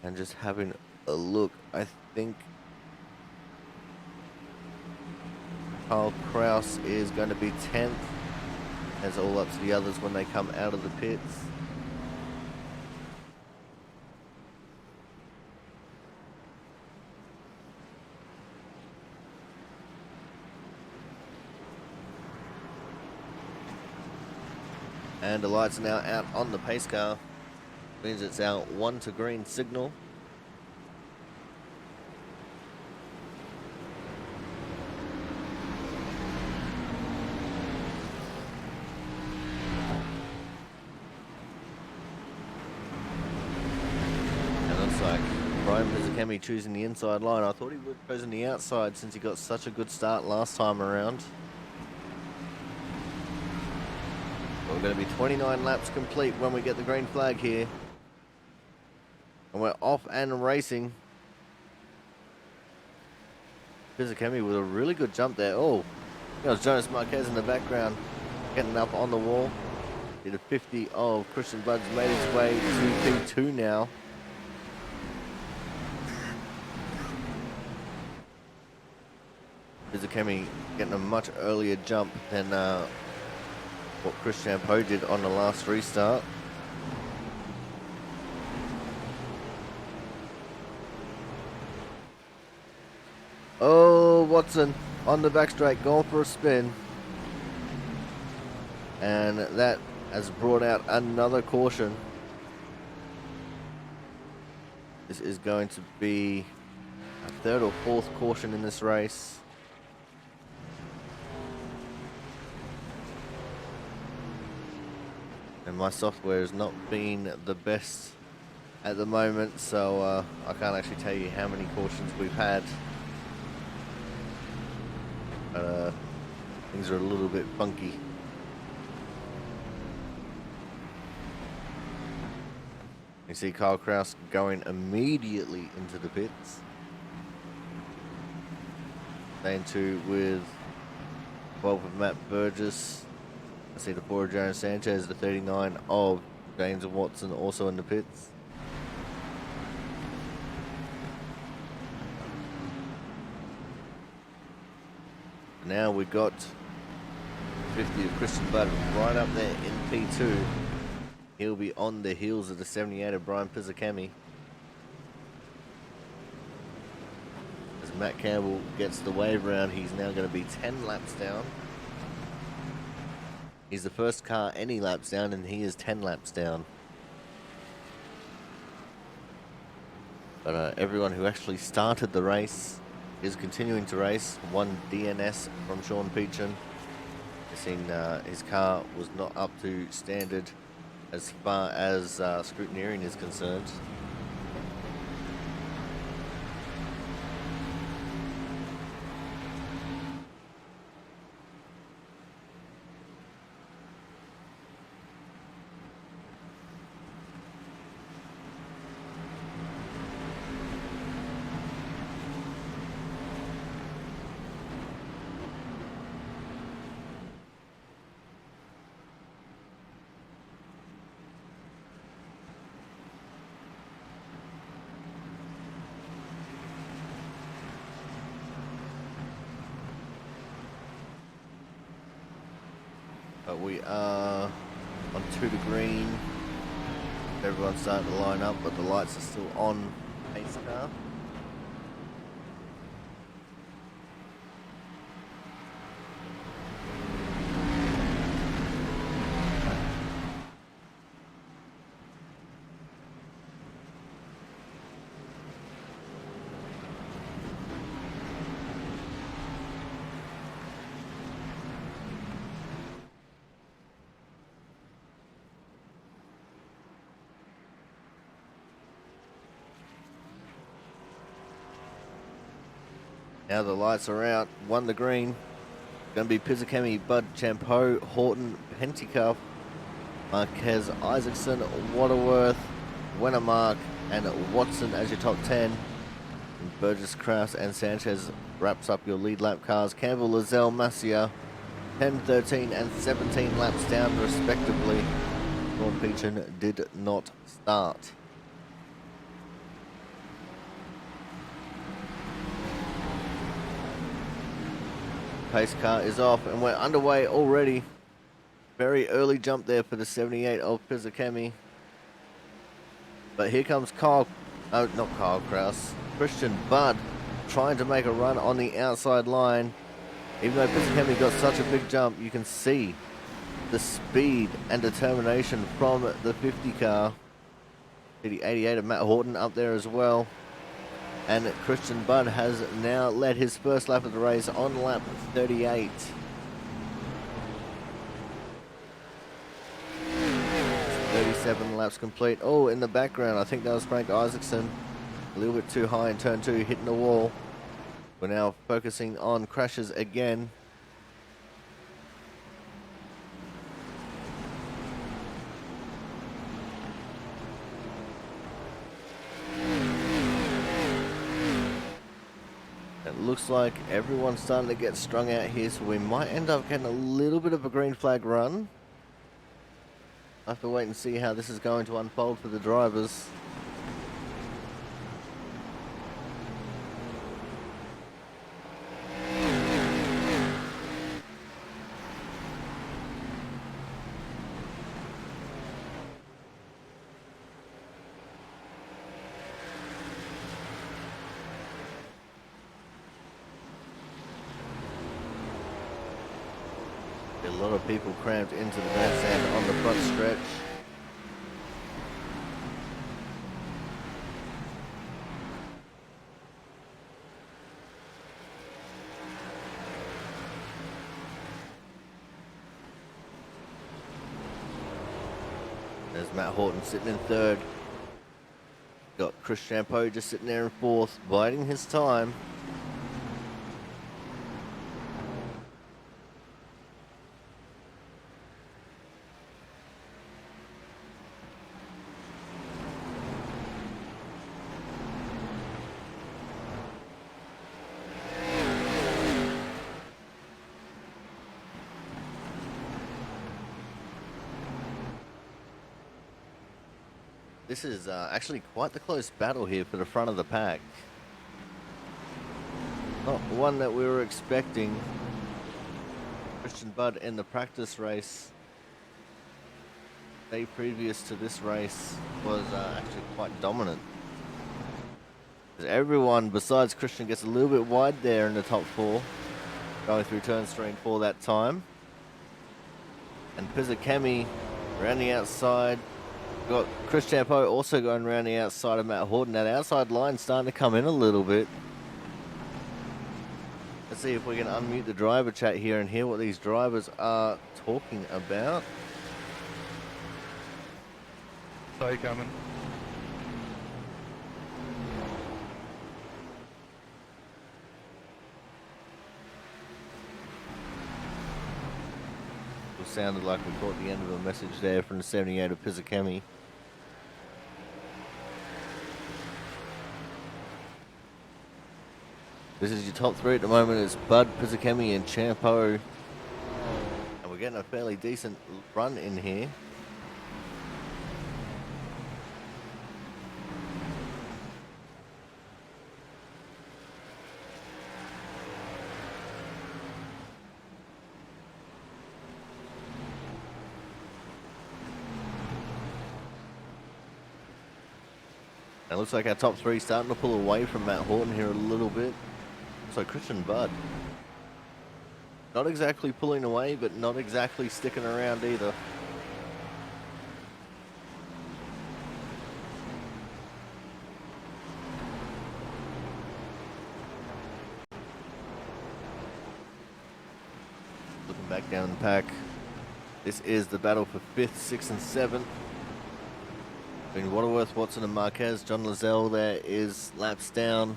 And just having a look, I think Kyle Kraus is going to be 10th. It's all up to the others when they come out of the pits. And the lights are now out on the pace car. Means it's our 1 to green signal. Brian Pizzakemi choosing the inside line. I thought he would have chosen the outside since he got such a good start last time around. We're going to be 29 laps complete when we get the green flag here. And we're off and racing. Pizzakemi with a really good jump there. Oh, there's Jonas Marquez in the background getting up on the wall. Did a 50 of Christian Budd's made his way to P2 now. Pizzakemi getting a much earlier jump than what Chris Champeau did on the last restart. Oh, Watson on the back straight, going for a spin. And that has brought out another caution. This is going to be a 3rd or 4th caution in this race. And my software has not been the best at the moment, so I can't actually tell you how many cautions we've had. Things are a little bit funky. You see Kyle Kraus going immediately into the pits. Lane 2 with 12 of Matt Burgess. I see the 4 of Jaron Sanchez, the 39 of James Watson also in the pits. Now we've got 50 of Christian Budd right up there in P2. He'll be on the heels of the 78 of Brian Pizzakemi. As Matt Campbell gets the wave round, he's now going to be 10 laps down. He's the first car any laps down, and he is 10 laps down. But everyone who actually started the race is continuing to race. One DNS from Sean Peachin. I've seen his car was not up to standard as far as scrutineering is concerned. But we are on 2 to green. Everyone's starting to line up, but the lights are still on pace car. Now the lights are out. 1 to green. Going to be Pizzacami, Bud, Champeau, Horton, Penticuff, Marquez, Isaacson, Waterworth, Wennermark, and Watson as your top 10. And Burgess, Kraus, and Sanchez wraps up your lead lap cars. Campbell, Lizelle, Masia, 10, 13, and 17 laps down respectively. Sean Peachin did not start. Pace car is off and we're underway already. Very early jump there for the 78 of Pizzacami. But here comes Kyle, no, not Kyle Kraus, Christian Budd trying to make a run on the outside line. Even though Pizzacami got such a big jump, you can see the speed and determination from the 50 car. The 88 of Matt Horton up there as well. And Christian Budd has now led his first lap of the race on lap 38. 37 laps complete. Oh, in the background, I think that was Frank Isaacson. A little bit too high in turn 2, hitting the wall. We're now focusing on crashes again. It looks like everyone's starting to get strung out here, so we might end up getting a little bit of a green flag run. I have to wait and see how this is going to unfold for the drivers. A lot of people cramped into the grandstand on the front stretch. There's Matt Horton sitting in third. Got Chris Champeau just sitting there in fourth, biding his time. This is actually quite the close battle here for the front of the pack. Not one that we were expecting. Christian Budd in the practice race, day previous to this race, was actually quite dominant. Everyone besides Christian gets a little bit wide there in the top 4, going through turns 3 and 4 that time. And Pizzacami around the outside, Got Chris Champeau also going around the outside of Matt Horton. That outside line starting to come in a little bit. Let's see if we can unmute the driver chat here and hear what these drivers are talking about. Saw you coming. It sounded like we caught the end of a message there from the 78 of Pizzacami. This is your top three at the moment. It's Bud, Pizzacami, and Champeau. And we're getting a fairly decent run in here. It looks like our top three starting to pull away from Matt Horton here a little bit. So Christian Budd. Not exactly pulling away, but not exactly sticking around either. Looking back down the pack. This is the battle for 5th, 6th, and 7th. Between Waterworth, Watson, and Marquez. John Lazelle there is laps down.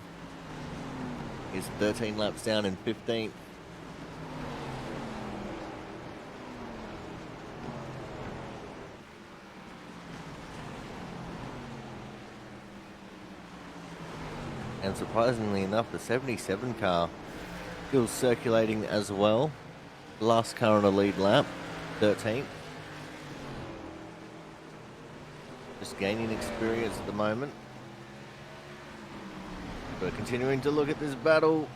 He's 13 laps down in 15th. And surprisingly enough, the 77 car still circulating as well. Last car on a lead lap, 13th. Just gaining experience at the moment. We're continuing to look at this battle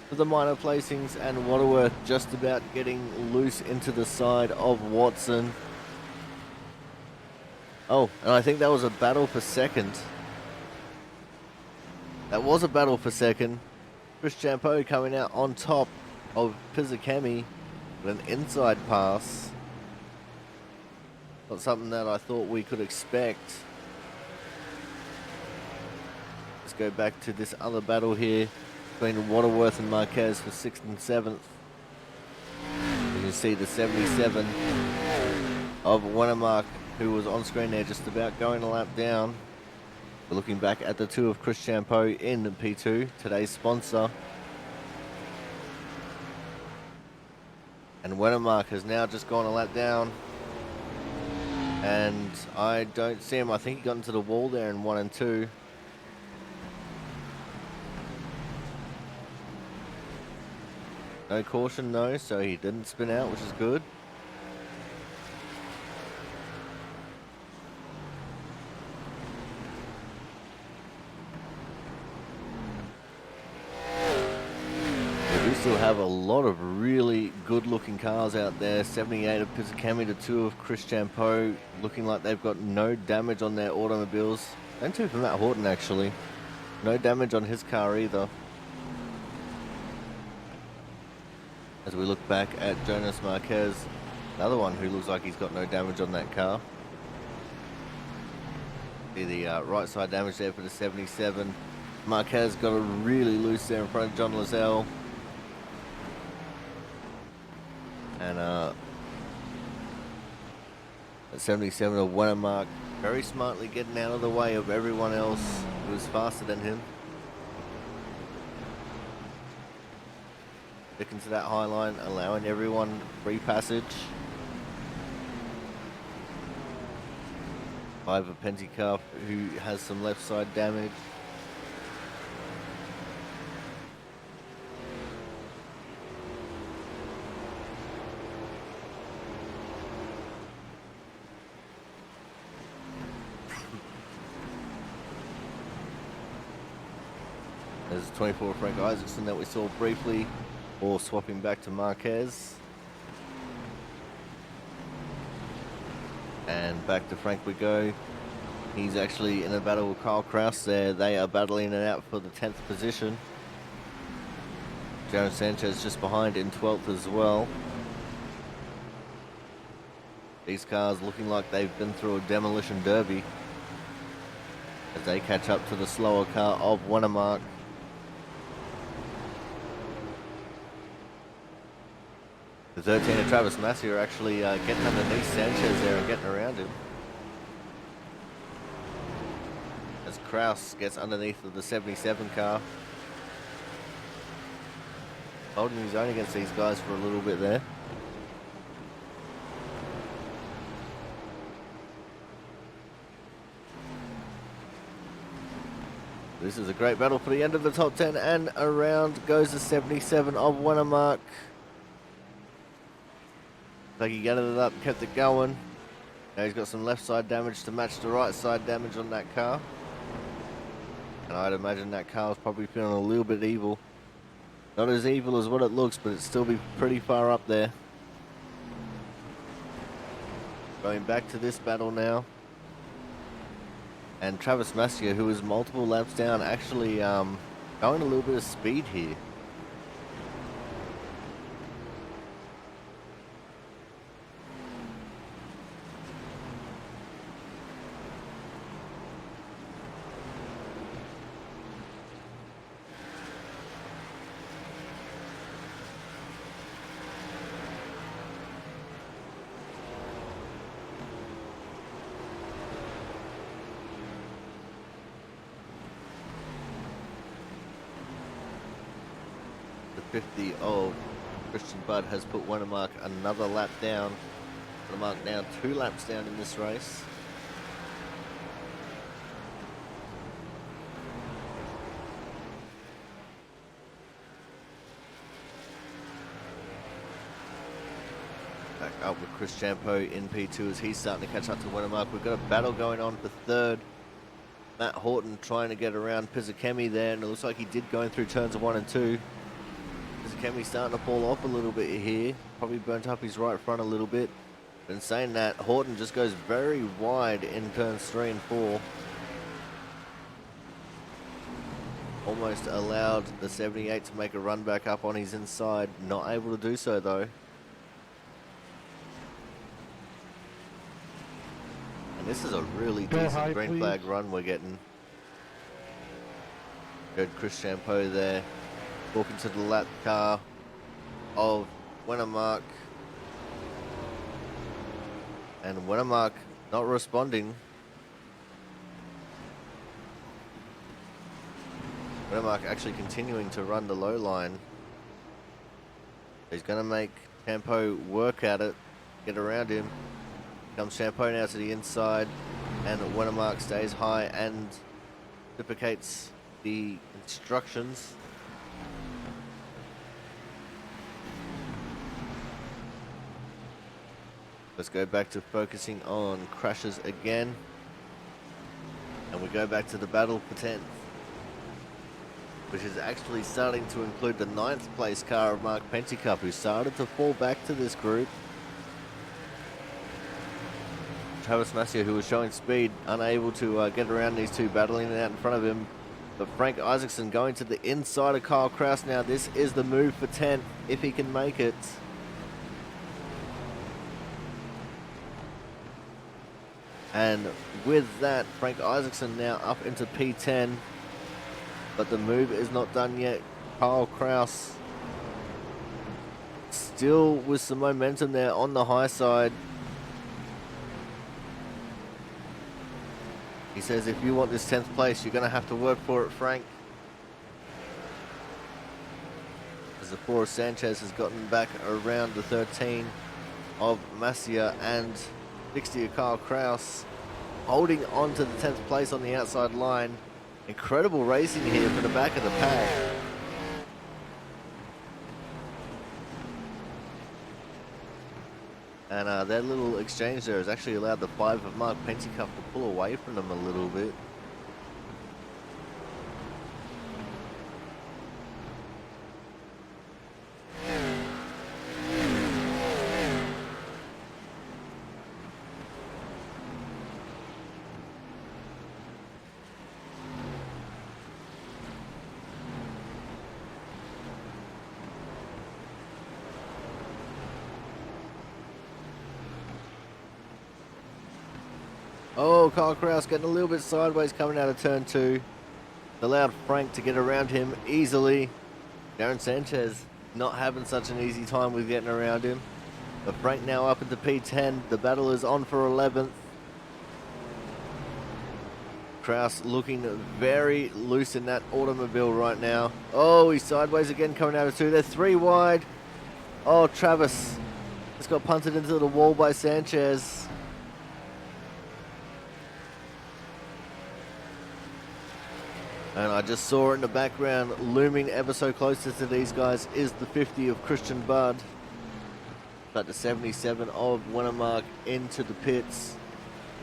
for the minor placings, and Waterworth just about getting loose into the side of Watson. Oh, and I think that was a battle for second. That was a battle for second. Chris Champeau coming out on top of Pizzacami with an inside pass. Not something that I thought we could expect. Let's go back to this other battle here between Waterworth and Marquez for 6th and 7th. You can see the 77 of Wennermark, who was on screen there just about going a lap down. We're looking back at the two of Chris Champeau in P2, today's sponsor. And Wennermark has now just gone a lap down. And I don't see him. I think he got into the wall there in 1 and 2. No caution, no, so he didn't spin out, which is good. We do still have a lot of really good looking cars out there. 78 of Pizzacami, the 2 of Chris Champeau, looking like they've got no damage on their automobiles. And 2 from Matt Horton actually. No damage on his car either. As we look back at Jonas Marquez, another one who looks like he's got no damage on that car. See the right side damage there for the 77. Marquez got a really loose there in front of John Lazelle. And at 77 of Wennermark, very smartly getting out of the way of everyone else who was faster than him. Sticking to that high line, allowing everyone free passage. 5 of Penticup, who has some left side damage. There's 24 Frank Isaacson that we saw briefly, or swapping back to Marquez. And back to Frank we go. He's actually in a battle with Kyle Kraus there. They are battling it out for the 10th position. Jaron Sanchez just behind in 12th as well. These cars looking like they've been through a demolition derby as they catch up to the slower car of Winnemark. The 13 of Travis Massey are actually getting underneath Sanchez there and getting around him. As Kraus gets underneath of the 77 car. Holding his own against these guys for a little bit there. This is a great battle for the end of the top 10, and around goes the 77 of Winnemark. Like he gathered it up, kept it going. Now he's got some left side damage to match the right side damage on that car. And I'd imagine that car is probably feeling a little bit evil. Not as evil as what it looks, but it's still be pretty far up there. Going back to this battle now. And Travis Massey, who is multiple laps down, actually going a little bit of speed here. The 50 of Christian Budd has put Winnemark another lap down. Winnemark now 2 laps down in this race. Back up with Chris Champeau in P2 as he's starting to catch up to Winnemark. We've got a battle going on for third. Matt Horton trying to get around Pizzakemi there, and it looks like he did going through turns of 1 and 2. Pizzakemi starting to fall off a little bit here. Probably burnt up his right front a little bit. But in saying that, Horton just goes very wide in turns 3 and 4. Almost allowed the 78 to make a run back up on his inside. Not able to do so though. And this is a really decent green flag run we're getting. Good Chris Champeau there. Walking to the lap car of Winnemark. And Winnemark not responding. Winnemark actually continuing to run the low line. He's going to make Champeau work at it, get around him. Comes Champeau now to the inside, and Winnemark stays high and duplicates the instructions. Let's go back to focusing on crashes again. And we go back to the battle for 10th, which is actually starting to include the 9th place car of Mark Penticup, who started to fall back to this group. Travis Massey, who was showing speed, unable to get around these two battling out in front of him. But Frank Isaacson going to the inside of Kyle Kraus now. This is the move for 10th, if he can make it. And with that, Frank Isaacson now up into P10. But the move is not done yet. Kyle Kraus still with some momentum there on the high side. He says, if you want this 10th place, you're going to have to work for it, Frank. As the 4 of Sanchez has gotten back around the 13 of Masia and 60 of Kyle Kraus, holding on to the 10th place on the outside line. Incredible racing here for the back of the pack. And that little exchange there has actually allowed the 5 of Mark Penticup to pull away from them a little bit. Oh, Kyle Kraus getting a little bit sideways coming out of turn 2. Allowed Frank to get around him easily. Darren Sanchez not having such an easy time with getting around him. But Frank now up into P10. The battle is on for 11th. Kraus looking very loose in that automobile right now. Oh, he's sideways again coming out of 2. They're 3 wide. Oh, Travis just got punted into the wall by Sanchez. And I just saw in the background, looming ever so closer to these guys, is the 50 of Christian Budd. But the 77 of Winnemark into the pits.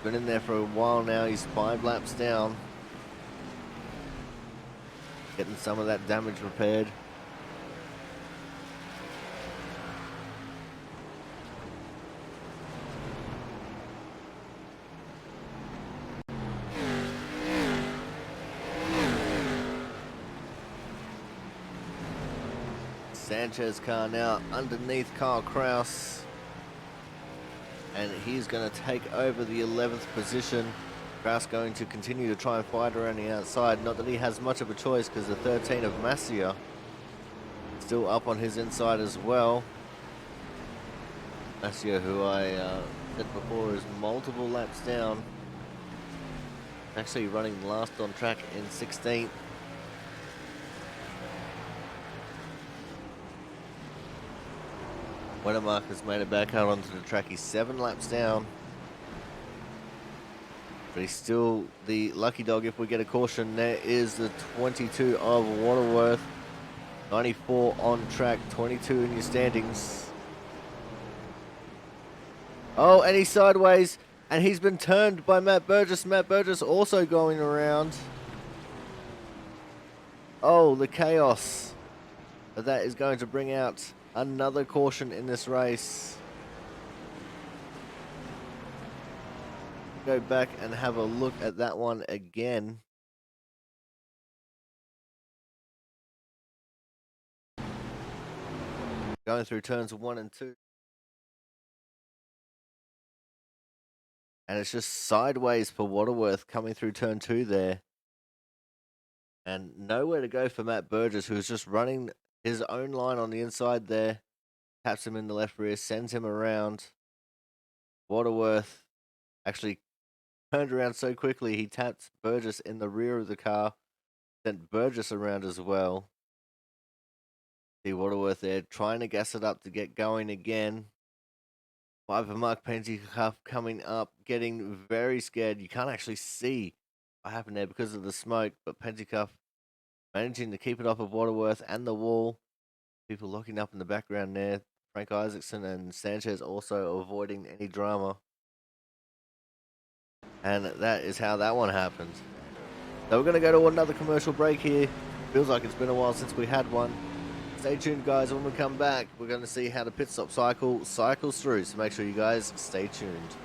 Been in there for a while now. He's 5 laps down. Getting some of that damage repaired. Sanchez car now underneath Kyle Kraus. And he's going to take over the 11th position. Kraus going to continue to try and fight around the outside. Not that he has much of a choice because the 13 of Masia still up on his inside as well. Masia, who I said before, is multiple laps down. Actually running last on track in 16th. Winnemark has made it back out onto the track. He's 7 laps down. But he's still the lucky dog if we get a caution. There is the 22 of Waterworth. 94 on track, 22 in your standings. Oh, and he's sideways. And he's been turned by Matt Burgess. Matt Burgess also going around. Oh, the chaos that is going to bring out another caution in this race. Go back and have a look at that one again. Going through turns 1 and 2. And it's just sideways for Waterworth coming through turn 2 there. And nowhere to go for Matt Burgess, who's just running his own line on the inside there. Taps him in the left rear, sends him around. Waterworth actually turned around so quickly, he tapped Burgess in the rear of the car. Sent Burgess around as well. See Waterworth there trying to gas it up to get going again. 5 of Mark Pentecoff coming up, getting very scared. You can't actually see what happened there because of the smoke, but Pentecoff managing to keep it off of Waterworth and the wall. People locking up in the background there. Frank Isaacson and Sanchez also avoiding any drama. And that is how that one happened. So we're going to go to another commercial break here. Feels like it's been a while since we had one. Stay tuned, guys. When we come back, we're going to see how the pit stop cycle cycles through. So make sure you guys stay tuned.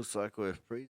Looks like we're free.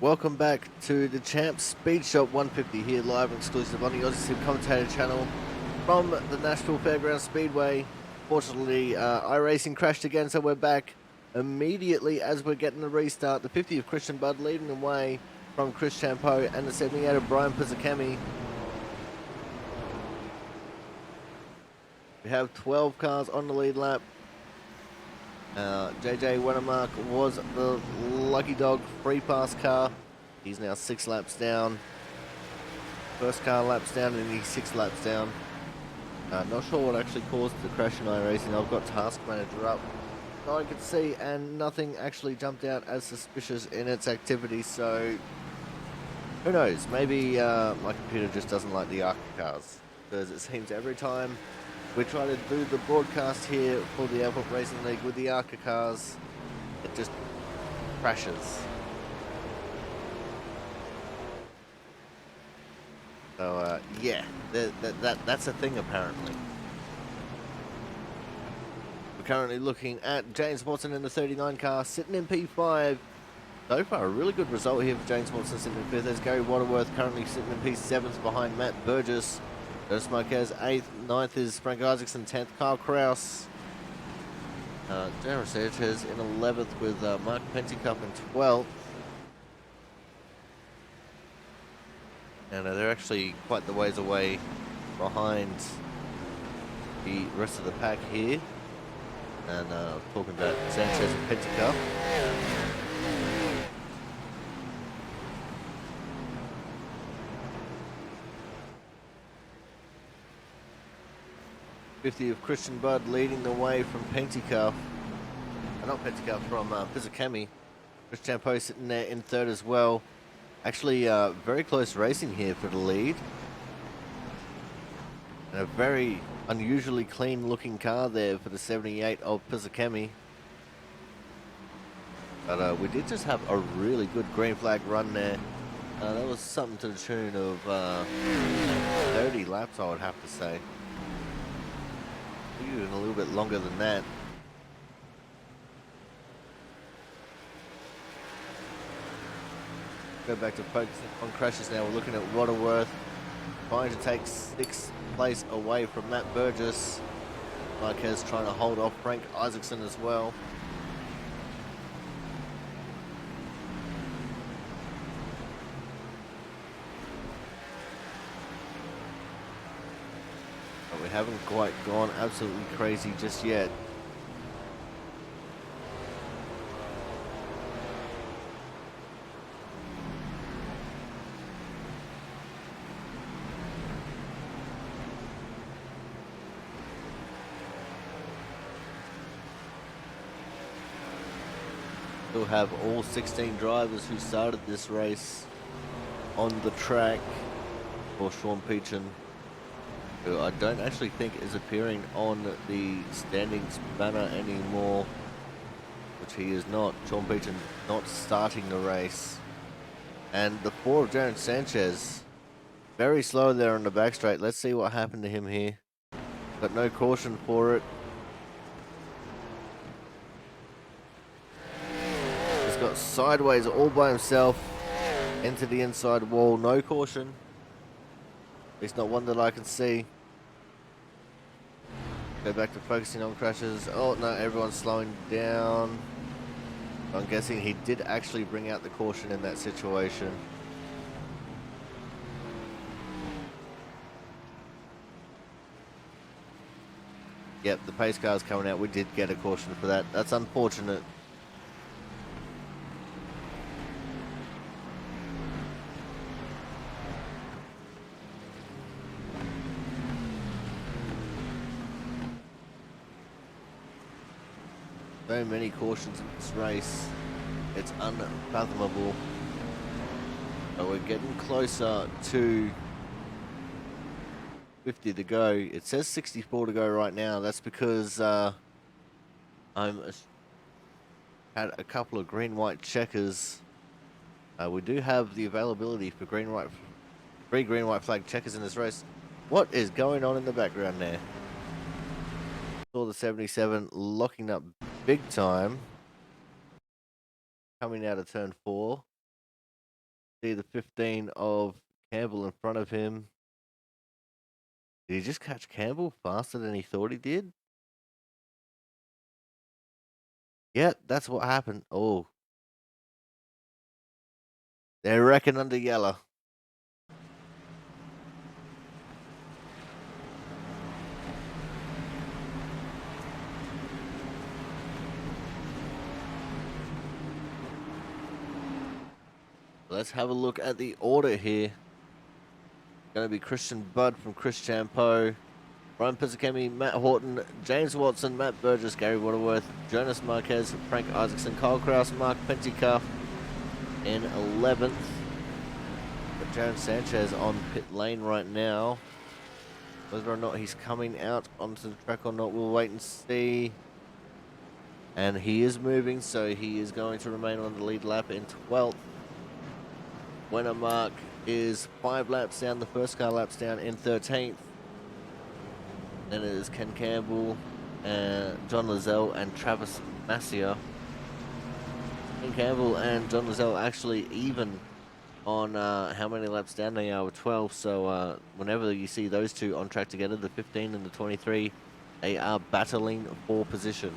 Welcome back to the Champs Speed Shop 150 here, live and exclusive on the Aussie Sim Commentator channel from the Nashville Fairgrounds Speedway. Fortunately, iRacing crashed again, so we're back immediately as we're getting the restart. The 50 of Christian Budd leading the way from Chris Champeau and the 78 of Brian Pizzacami. We have 12 cars on the lead lap. JJ Wennermark was the lucky dog free pass car. He's now 6 laps down. First car laps down and he's 6 laps down. Not sure what actually caused the crash in iRacing. I've got Task Manager up. So I could see, and nothing actually jumped out as suspicious in its activity, so who knows, maybe my computer just doesn't like the ARCA cars, because it seems every time we try to do the broadcast here for the Airport Racing League with the ARCA cars, it just crashes. So yeah, that's a thing apparently. We're currently looking at James Watson in the 39 car, sitting in P5. So far, a really good result here for James Watson sitting in 5th. There's Gary Waterworth currently sitting in P7th behind Matt Burgess. Jonas Marquez 8th, 9th is Frank Isaacson, 10th Kyle Kraus. Darren Sanchez in 11th with Mark Pentecup in 12th. And they're actually quite the ways away behind the rest of the pack here. And talking about Sanchez and Pentecup. '50 of Christian Budd leading the way from Pentecup. Not Pentecup, from Pizzacami. Chris Champeau sitting there in 3rd as well. Actually, very close racing here for the lead. And a very unusually clean looking car there for the 78 of Pizzacami. But we did just have a really good green flag run there. That was something to the tune of 30 laps, I would have to say. Even a little bit longer than that. Go back to focusing on crashes now. We're looking at Waterworth trying to take 6th place away from Matt Burgess. Marquez trying to hold off Frank Isaacson as well. But we haven't quite gone absolutely crazy just yet. We'll have all 16 drivers who started this race on the track for Sean Peachin, who I don't actually think is appearing on the standings banner anymore, which he is not. Sean Peachin not starting the race. And the 4 of Darren Sanchez, very slow there on the back straight. Let's see what happened to him here. Got no caution for it. Got sideways all by himself into the inside wall, no caution. At least not one that I can see. Go back to focusing on crashes. Oh no, everyone's slowing down. I'm guessing he did actually bring out the caution in that situation. Yep, the pace car's coming out. We did get a caution for that. That's unfortunate. So many cautions in this race, it's unfathomable. So we're getting closer to 50 to go. It says 64 to go right now. That's because had a couple of green-white checkers. We do have the availability for three green-white flag checkers in this race. What is going on in the background there? Saw the 77 locking up big time. Coming out of turn 4. See the 15 of Campbell in front of him. Did he just catch Campbell faster than he thought he did? Yeah, that's what happened. Oh. They're wrecking under yellow. let's have a look at the order here. Going to be Christian Budd from Chris Champeau, Ryan Pizzicami, Matt Horton, James Watson, Matt Burgess, Gary Waterworth, Jonas Marquez, Frank Isaacson, Kyle Kraus, Mark Penticuff in 11th. But Jaron Sanchez on pit lane right now. Whether or not he's coming out onto the track or not, we'll wait and see. And he is moving, so he is going to remain on the lead lap in 12th. Winner mark is 5 laps down, the first car laps down in 13th. Then it is Ken Campbell, John Lozelle and Travis Massier. Ken Campbell and John Lozelle actually even on how many laps down they are with 12. So whenever you see those two on track together, the 15 and the 23, they are battling for position.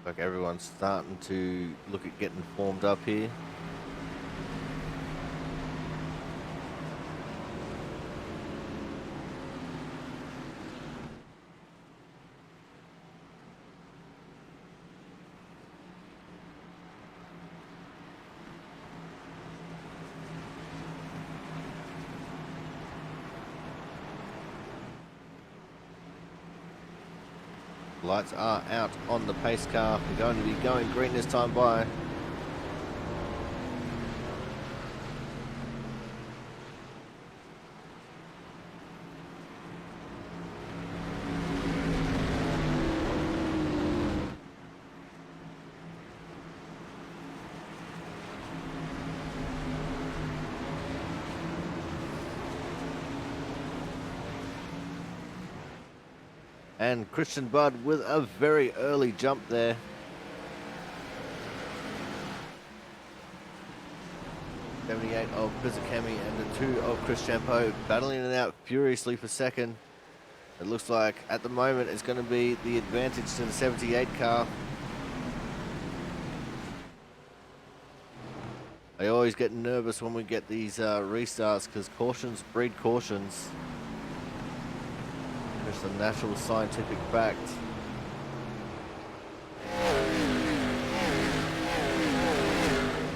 Like everyone's starting to look at getting formed up here. Lights are out on the pace car. We're going to be going green this time by. And Christian Budd with a very early jump there. '78 of Pizzicami and the 2 of Chris Champeau battling it out furiously for second. It looks like at the moment it's going to be the advantage to the 78 car. I always get nervous when we get these restarts because cautions breed cautions. It's a natural scientific fact.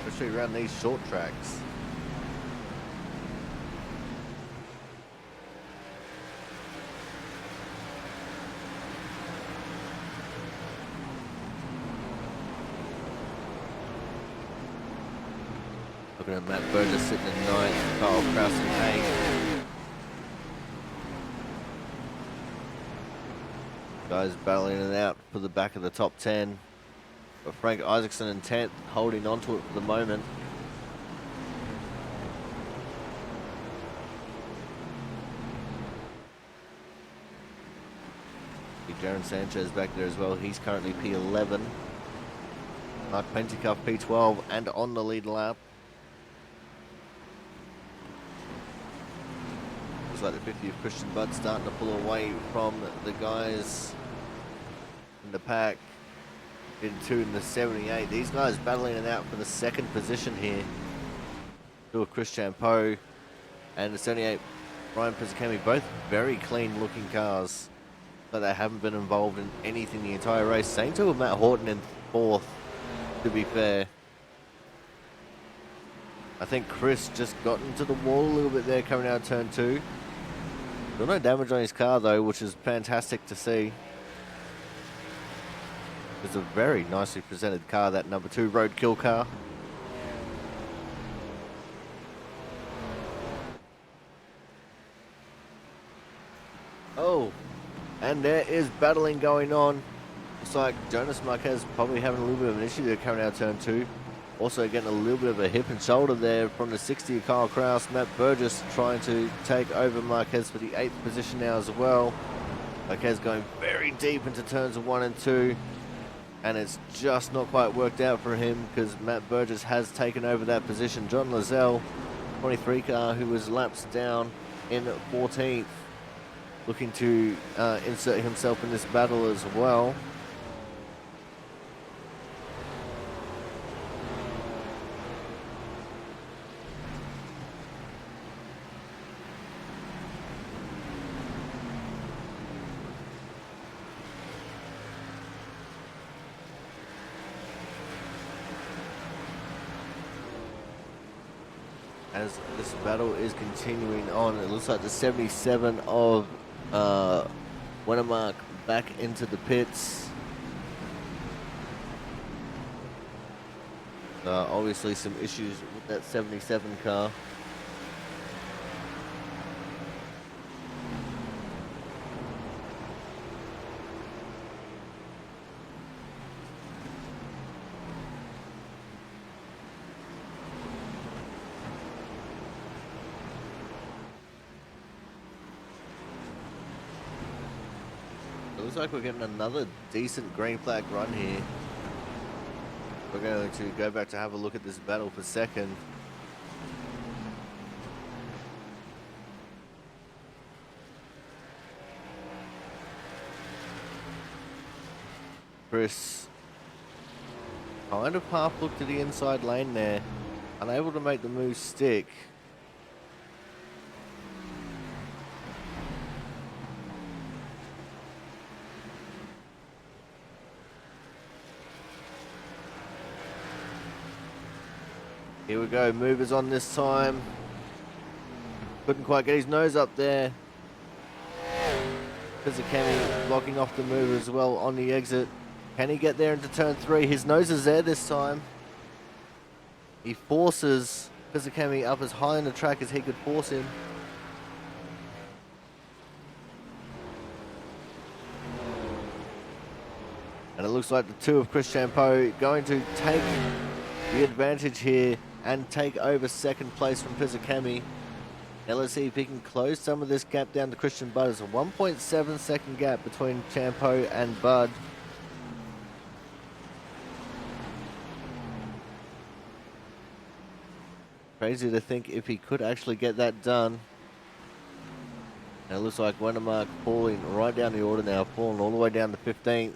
Especially around these short tracks. Looking at Matt Burgess sitting in 9th, Kyle Kraus in 8th. Guys battling it out for the back of the top 10. But Frank Isaacson in 10th, holding on to it for the moment. Jaron Sanchez back there as well. He's currently P11. Mark Penticuff P12 and on the lead lap. Looks like the 50 of Christian Budd starting to pull away from the guys in the pack. In 2 in the 78. These guys battling it out for the second position here. 2 of Chris Champeau and the 78 Ryan Pizzicami, both very clean looking cars. But they haven't been involved in anything the entire race. Same to Matt Horton in 4th, to be fair. I think Chris just got into the wall a little bit there coming out of turn 2. Still no damage on his car though, which is fantastic to see. It's a very nicely presented car, that number 2 roadkill car. Oh, and there is battling going on. Looks like Jonas Marquez probably having a little bit of an issue there coming out of turn 2. Also getting a little bit of a hip and shoulder there from the 60 of Kyle Kraus. Matt Burgess trying to take over Marquez for the 8th position now as well. Marquez going very deep into turns 1 and 2. And it's just not quite worked out for him because Matt Burgess has taken over that position. John Lazelle, 23 car, who was laps down in 14th, looking to insert himself in this battle as well. As this battle is continuing on, it looks like the 77 of Wennemark back into the pits. Obviously some issues with that 77 car. Looks like we're getting another decent green flag run here. We're going to go back to have a look at this battle for second. Chris kind of half looked to the inside lane there, unable to make the move stick. Here we go, movers on this time. Couldn't quite get his nose up there. Pizzicami blocking off the move as well on the exit. Can he get there into turn 3? His nose is there this time. He forces Pizzicami up as high on the track as he could force him. And it looks like the 2 of Chris Champeau going to take the advantage here and take over second place from Pizzicami. Now let's see if he can close some of this gap down to Christian Budd. It's a 1.7 second gap between Champeau and Budd. Crazy to think if he could actually get that done. And it looks like Wennemark falling right down the order now, falling all the way down to 15th.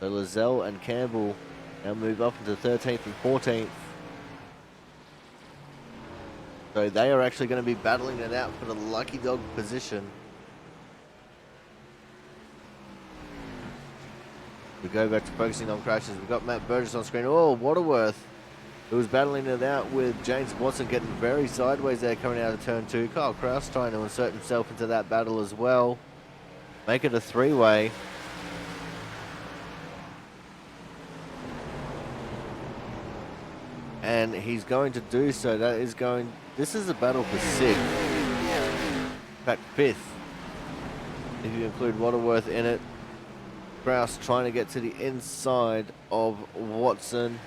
So Lazelle and Campbell now move up into 13th and 14th. So they are actually going to be battling it out for the lucky dog position. We go back to focusing on crashes. We've got Matt Burgess on screen. Oh, Waterworth, who was battling it out with James Watson, getting very sideways there coming out of turn 2. Kyle Kraus trying to insert himself into that battle as well. Make it a 3-way. And he's going to do so. This is a battle for 6th. In fact, 5th. If you include Waterworth in it. Kraus trying to get to the inside of Watson.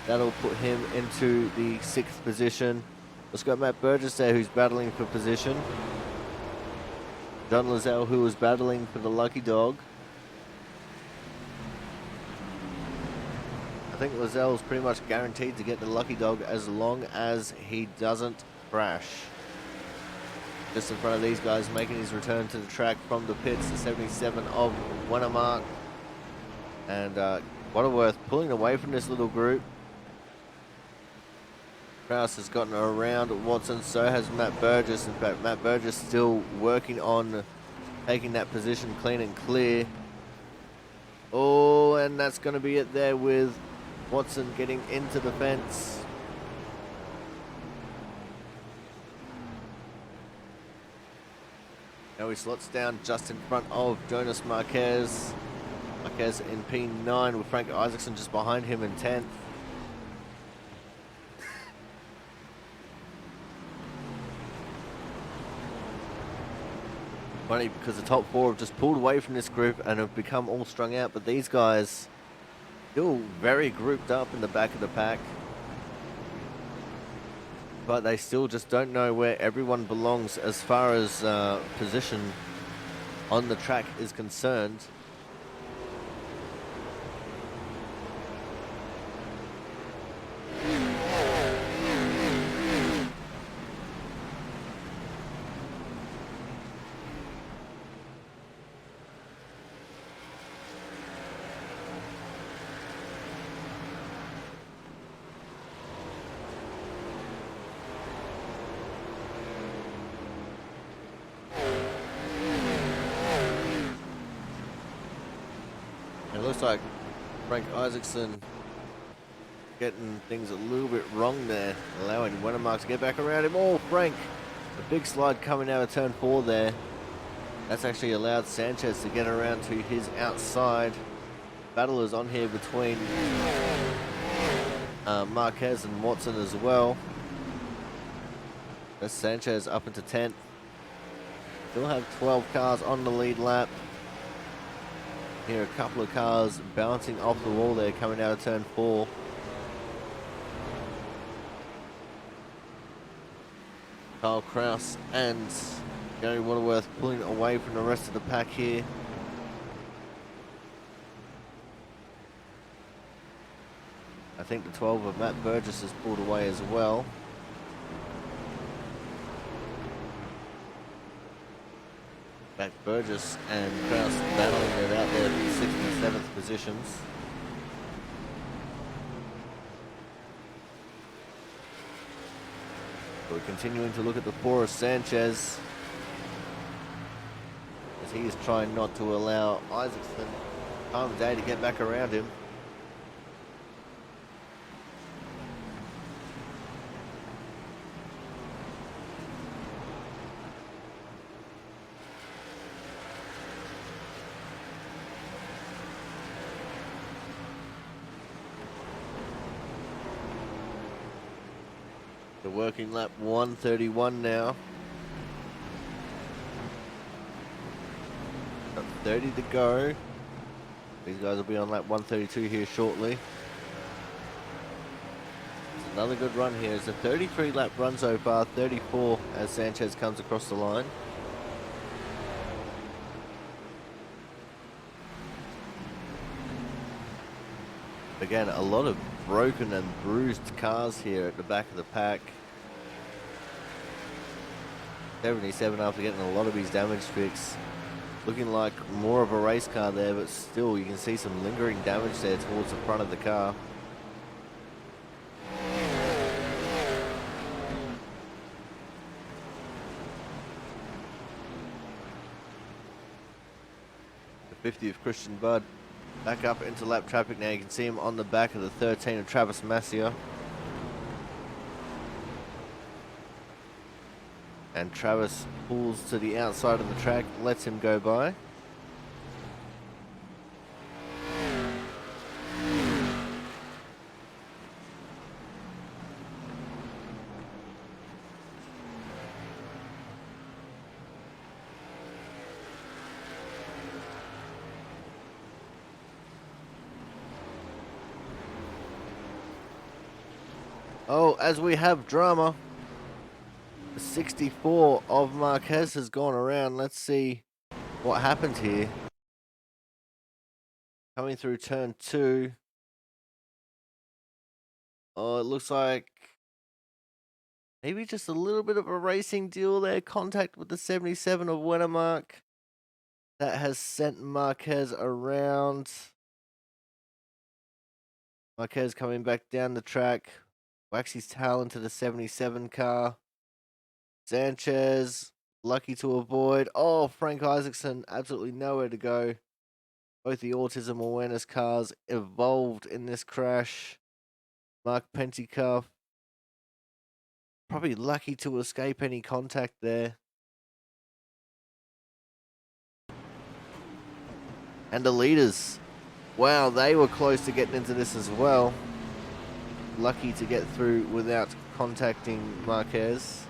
That'll put him into the 6th position. Let's go Matt Burgess there, who's battling for position. John Lazelle, who was battling for the lucky dog. I think Lazelle's pretty much guaranteed to get the lucky dog as long as he doesn't crash. Just in front of these guys, making his return to the track from the pits, the 77 of Wennemark. And Waterworth pulling away from this little group. Kraus has gotten around Watson, so has Matt Burgess. In fact, Matt Burgess still working on taking that position clean and clear. Oh, and that's going to be it there with Watson getting into the fence. Now he slots down just in front of Jonas Marquez. Marquez in P9 with Frank Isaacson just behind him in 10th. Funny because the top 4 have just pulled away from this group and have become all strung out, but these guys Still very grouped up in the back of the pack. But they still just don't know where everyone belongs as far as position on the track is concerned. It looks like Frank Isaacson getting things a little bit wrong there, allowing Wennermark to get back around him. Oh, Frank, a big slide coming out of turn 4 there. That's actually allowed Sanchez to get around to his outside. Battle is on here between Marquez and Watson as well. That's Sanchez up into 10th. Still have 12 cars on the lead lap. Here, a couple of cars bouncing off the wall there coming out of turn 4. Kyle Kraus and Gary Waterworth pulling away from the rest of the pack here. I think the 12 of Matt Burgess has pulled away as well. Matt Burgess and Kraus battling it out there for the 6th and 7th positions. We're continuing to look at the 4 of Sanchez, as he is trying not to allow Isaacson time of day to get back around him. The working lap 131 now. Got 30 to go. These guys will be on lap 132 here shortly. It's another good run here. It's a 33 lap run so far, 34 as Sanchez comes across the line. Again, a lot of broken and bruised cars here at the back of the pack. 77 after getting a lot of his damage fixed. Looking like more of a race car there, but still you can see some lingering damage there towards the front of the car. The 50 of Christian Budd back up into lap traffic now. You can see him on the back of the 13 of Travis Massier. And Travis pulls to the outside of the track, lets him go by. Oh, as we have drama. 64 of Marquez has gone around. Let's see what happened here. Coming through turn 2. Oh, it looks like maybe just a little bit of a racing deal there. Contact with the 77 of Wennermark. That has sent Marquez around. Marquez coming back down the track. Whacks his tail into the 77 car. Sanchez, lucky to avoid. Oh, Frank Isaacson, absolutely nowhere to go. Both the autism awareness cars involved in this crash. Mark Pentecoff, probably lucky to escape any contact there. And the leaders, wow, they were close to getting into this as well. Lucky to get through without contacting Marquez.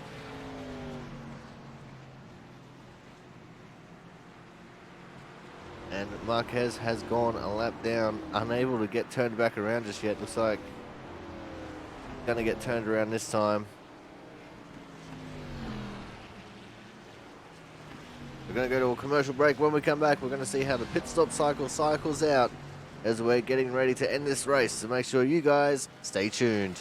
And Marquez has gone a lap down, unable to get turned back around just yet. Looks like going to get turned around this time. We're going to go to a commercial break. When we come back, we're going to see how the pit stop cycle cycles out as we're getting ready to end this race. So make sure you guys stay tuned.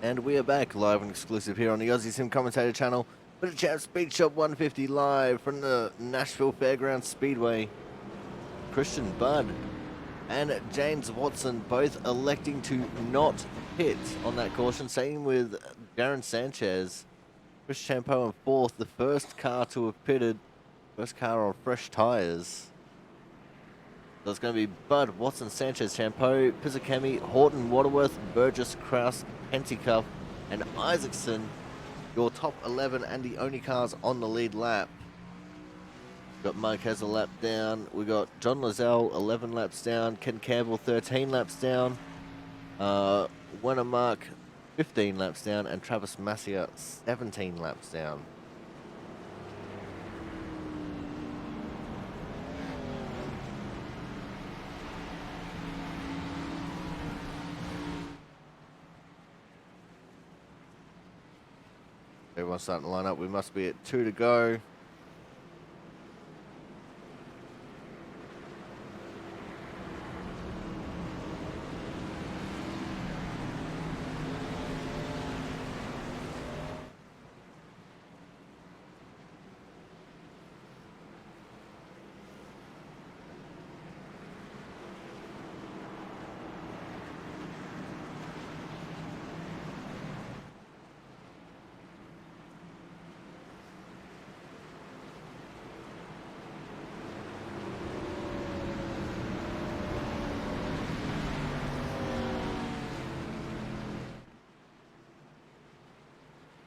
And we are back live and exclusive here on the Aussie Sim Commentator channel for the Champs Speed Shop 150 live from the Nashville Fairgrounds Speedway. Christian Budd and James Watson both electing to not pit on that caution. Same with Darren Sanchez. Chris Champeau in fourth, the first car to have pitted, first car on fresh tyres. So it's going to be Budd, Watson, Sanchez, Champeau, Pizzakemi, Horton, Waterworth, Burgess, Kraus, Hentycuff, and Isaacson. Your top 11 and the only cars on the lead lap. Got Marquez a lap down. We got John Lazelle 11 laps down. Ken Campbell 13 laps down. Wennermark 15 laps down, and Travis Massier 17 laps down. Everyone's starting to line up. We must be at 2 to go.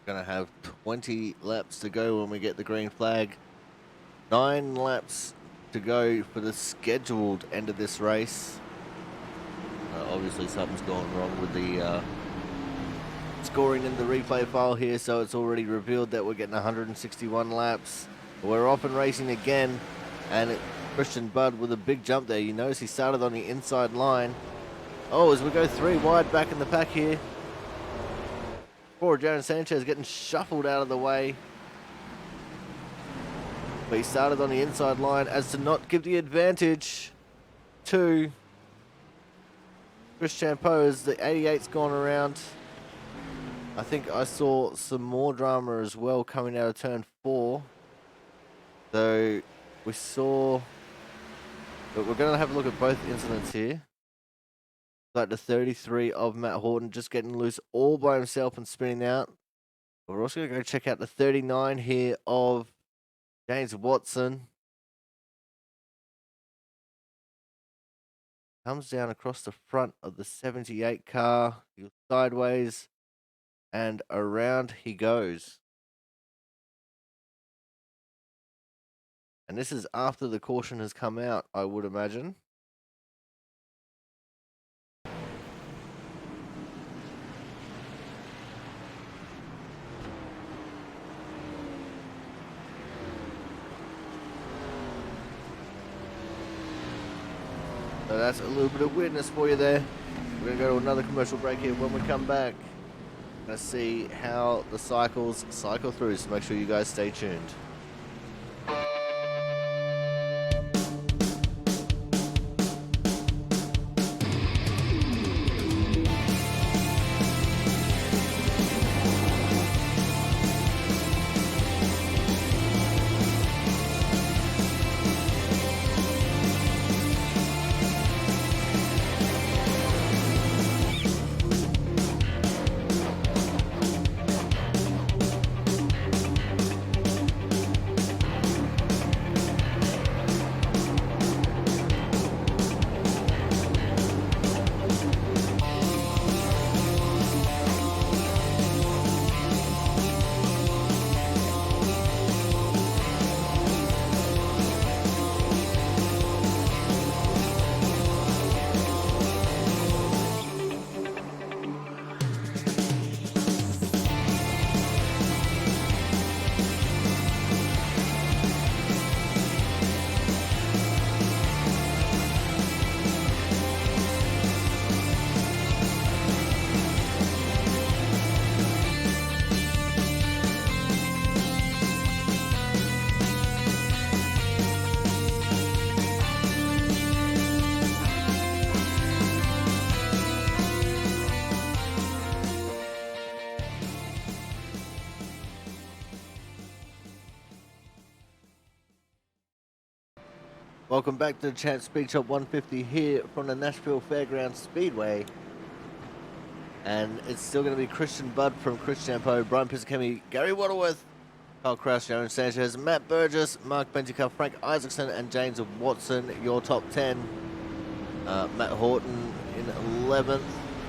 Going to have 20 laps to go when we get the green flag. 9 laps to go for the scheduled end of this race. Obviously something's gone wrong with the scoring in the replay file here, so it's already revealed that we're getting 161 laps. We're off and racing again, and Christian Budd with a big jump there. You notice he started on the inside line. Oh, as we go 3 wide back in the pack here. Poor Darren Sanchez getting shuffled out of the way. But he started on the inside line as to not give the advantage to Chris Champeau as the 88's gone around. I think I saw some more drama as well coming out of turn 4. So we saw, but we're going to have a look at both incidents here. Like the 33 of Matt Horton just getting loose all by himself and spinning out. We're also going to go check out the 39 here of James Watson. Comes down across the front of the 78 car, sideways, and around he goes. And this is after the caution has come out, I would imagine. So that's a little bit of weirdness for you there. We're going to go to another commercial break here. When we come back, we're going to see how the cycles cycle through, so make sure you guys stay tuned. Welcome back to the Champs Speed Shop 150 here from the Nashville Fairgrounds Speedway. And it's still going to be Christian Budd from Chris Champo, Brian Pisakemi, Gary Waterworth, Kyle Kraus, Jaron Sanchez, Matt Burgess, Mark Benjica, Frank Isaacson, and James Watson, your top 10. Matt Horton in 11th.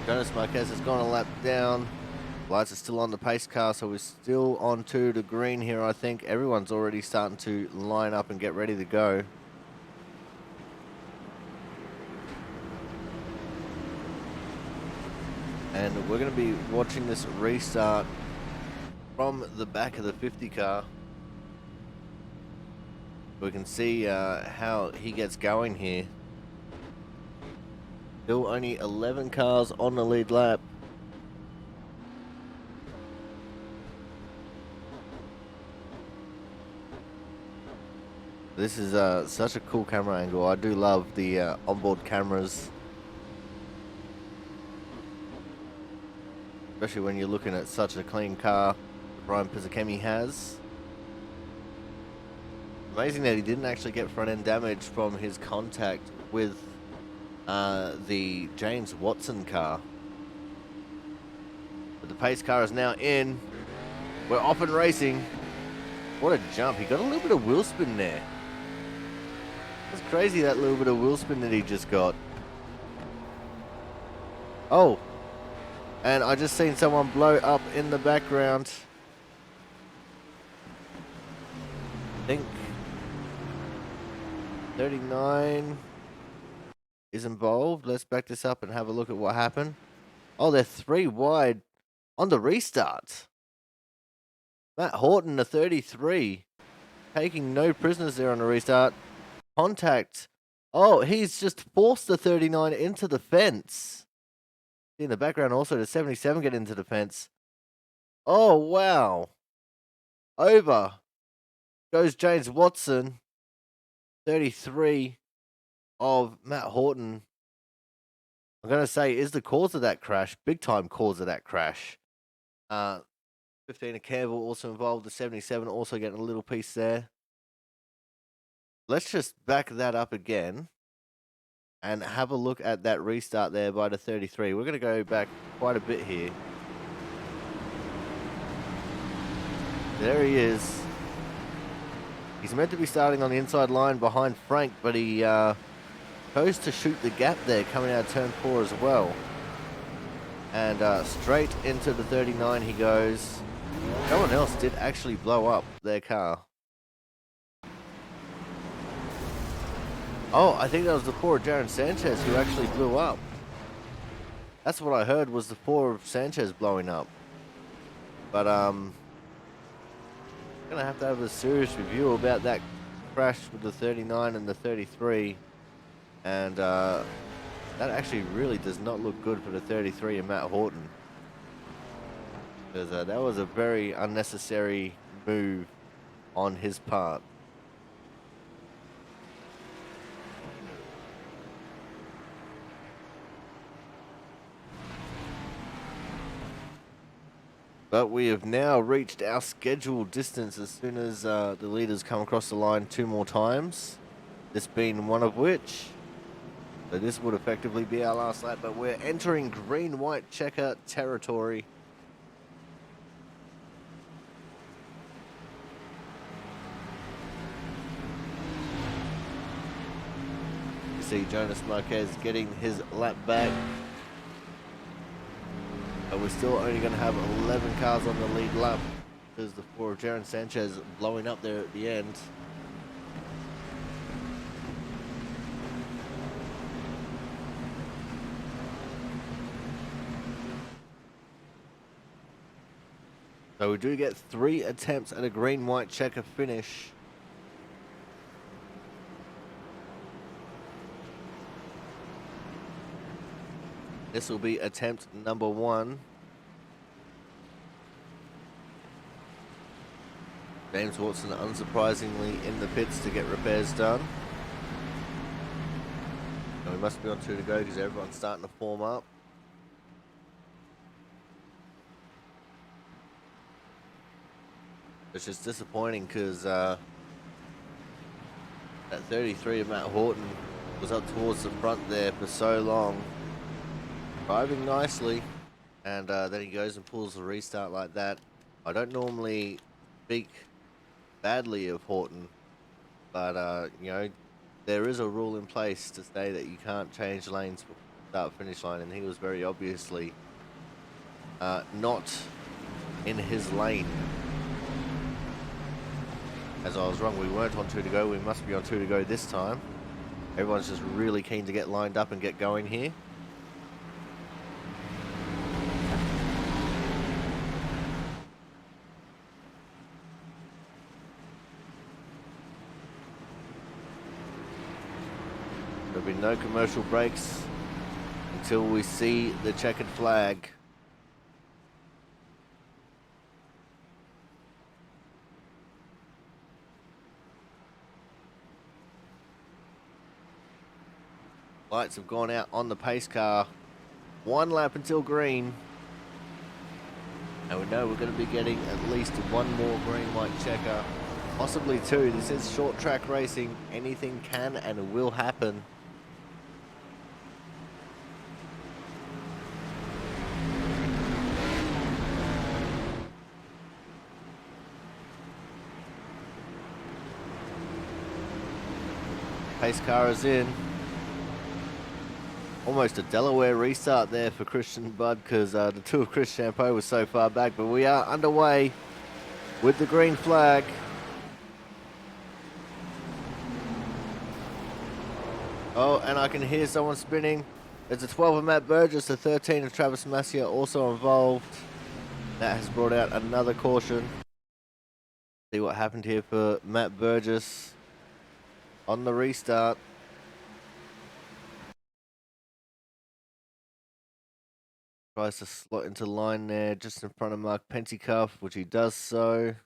Jonas Marquez has gone a lap down. Lights are still on the pace car, so we're still on to the green here, I think. Everyone's already starting to line up and get ready to go. And we're going to be watching this restart from the back of the 50 car. We can see how he gets going here. Still only 11 cars on the lead lap. This is such a cool camera angle. I do love the onboard cameras. Especially when you're looking at such a clean car that Brian Pisakemi has. Amazing that he didn't actually get front end damage from his contact with the James Watson car. But the pace car is now in. We're off and racing. What a jump. He got a little bit of wheel spin there. That's crazy, that little bit of wheel spin that he just got. Oh. And I just seen someone blow up in the background. I think 39 is involved. Let's back this up and have a look at what happened. Oh, they're 3 wide on the restart. Matt Horton, the 33, taking no prisoners there on the restart. Contact. Oh, he's just forced the 39 into the fence. In the background also, the 77 get into the fence. Oh, wow. Over goes James Watson, 33 of Matt Horton. I'm going to say is the cause of that crash, big time cause of that crash. 15 of Campbell also involved, the 77 also getting a little piece there. Let's just back that up again and have a look at that restart there by the 33. We're going to go back quite a bit here. There he is. He's meant to be starting on the inside line behind Frank, but he chose to shoot the gap there coming out of turn 4 as well. And straight into the 39 he goes. Someone else did actually blow up their car. Oh, I think that was the 4 of Jaron Sanchez who actually blew up. That's what I heard, was the 4 of Sanchez blowing up. But I'm gonna have to have a serious review about that crash with the 39 and the 33. And that actually really does not look good for the 33 and Matt Horton. Because that was a very unnecessary move on his part. But we have now reached our scheduled distance as soon as the leaders come across the line 2 more times. This being one of which. So this would effectively be our last lap, but we're entering green-white checker territory. You see Jonas Marquez getting his lap back. But we're still only going to have 11 cars on the lead lap. There's the 4 of Jaron Sanchez blowing up there at the end. So we do get 3 attempts at a green-white checker finish. This will be attempt number 1. James Watson, unsurprisingly, in the pits to get repairs done. And we must be on 2 to go because everyone's starting to form up. It's just disappointing because That 33 of Matt Horton was up towards the front there for so long, driving nicely, and then he goes and pulls the restart like that. I don't normally speak badly of Horton, but you know, there is a rule in place to say that you can't change lanes before the start finish line, and he was very obviously not in his lane. As I was wrong, we weren't on 2 to go. We must be on 2 to go this time. Everyone's just really keen to get lined up and get going here. There'll be no commercial breaks until we see the checkered flag. Lights have gone out on the pace car. 1 lap until green. And we know we're going to be getting at least 1 more green white checker. Possibly 2. This is short track racing. Anything can and will happen. Pace car is in. Almost a Delaware restart there for Christian Budd because the 2 of Chris Champeau was so far back, but we are underway with the green flag. Oh, and I can hear someone spinning. There's a 12 of Matt Burgess, a 13 of Travis Masia also involved. That has brought out another caution. See what happened here for Matt Burgess on the restart. Tries to slot into line there just in front of Mark Pentecoff, which he does so.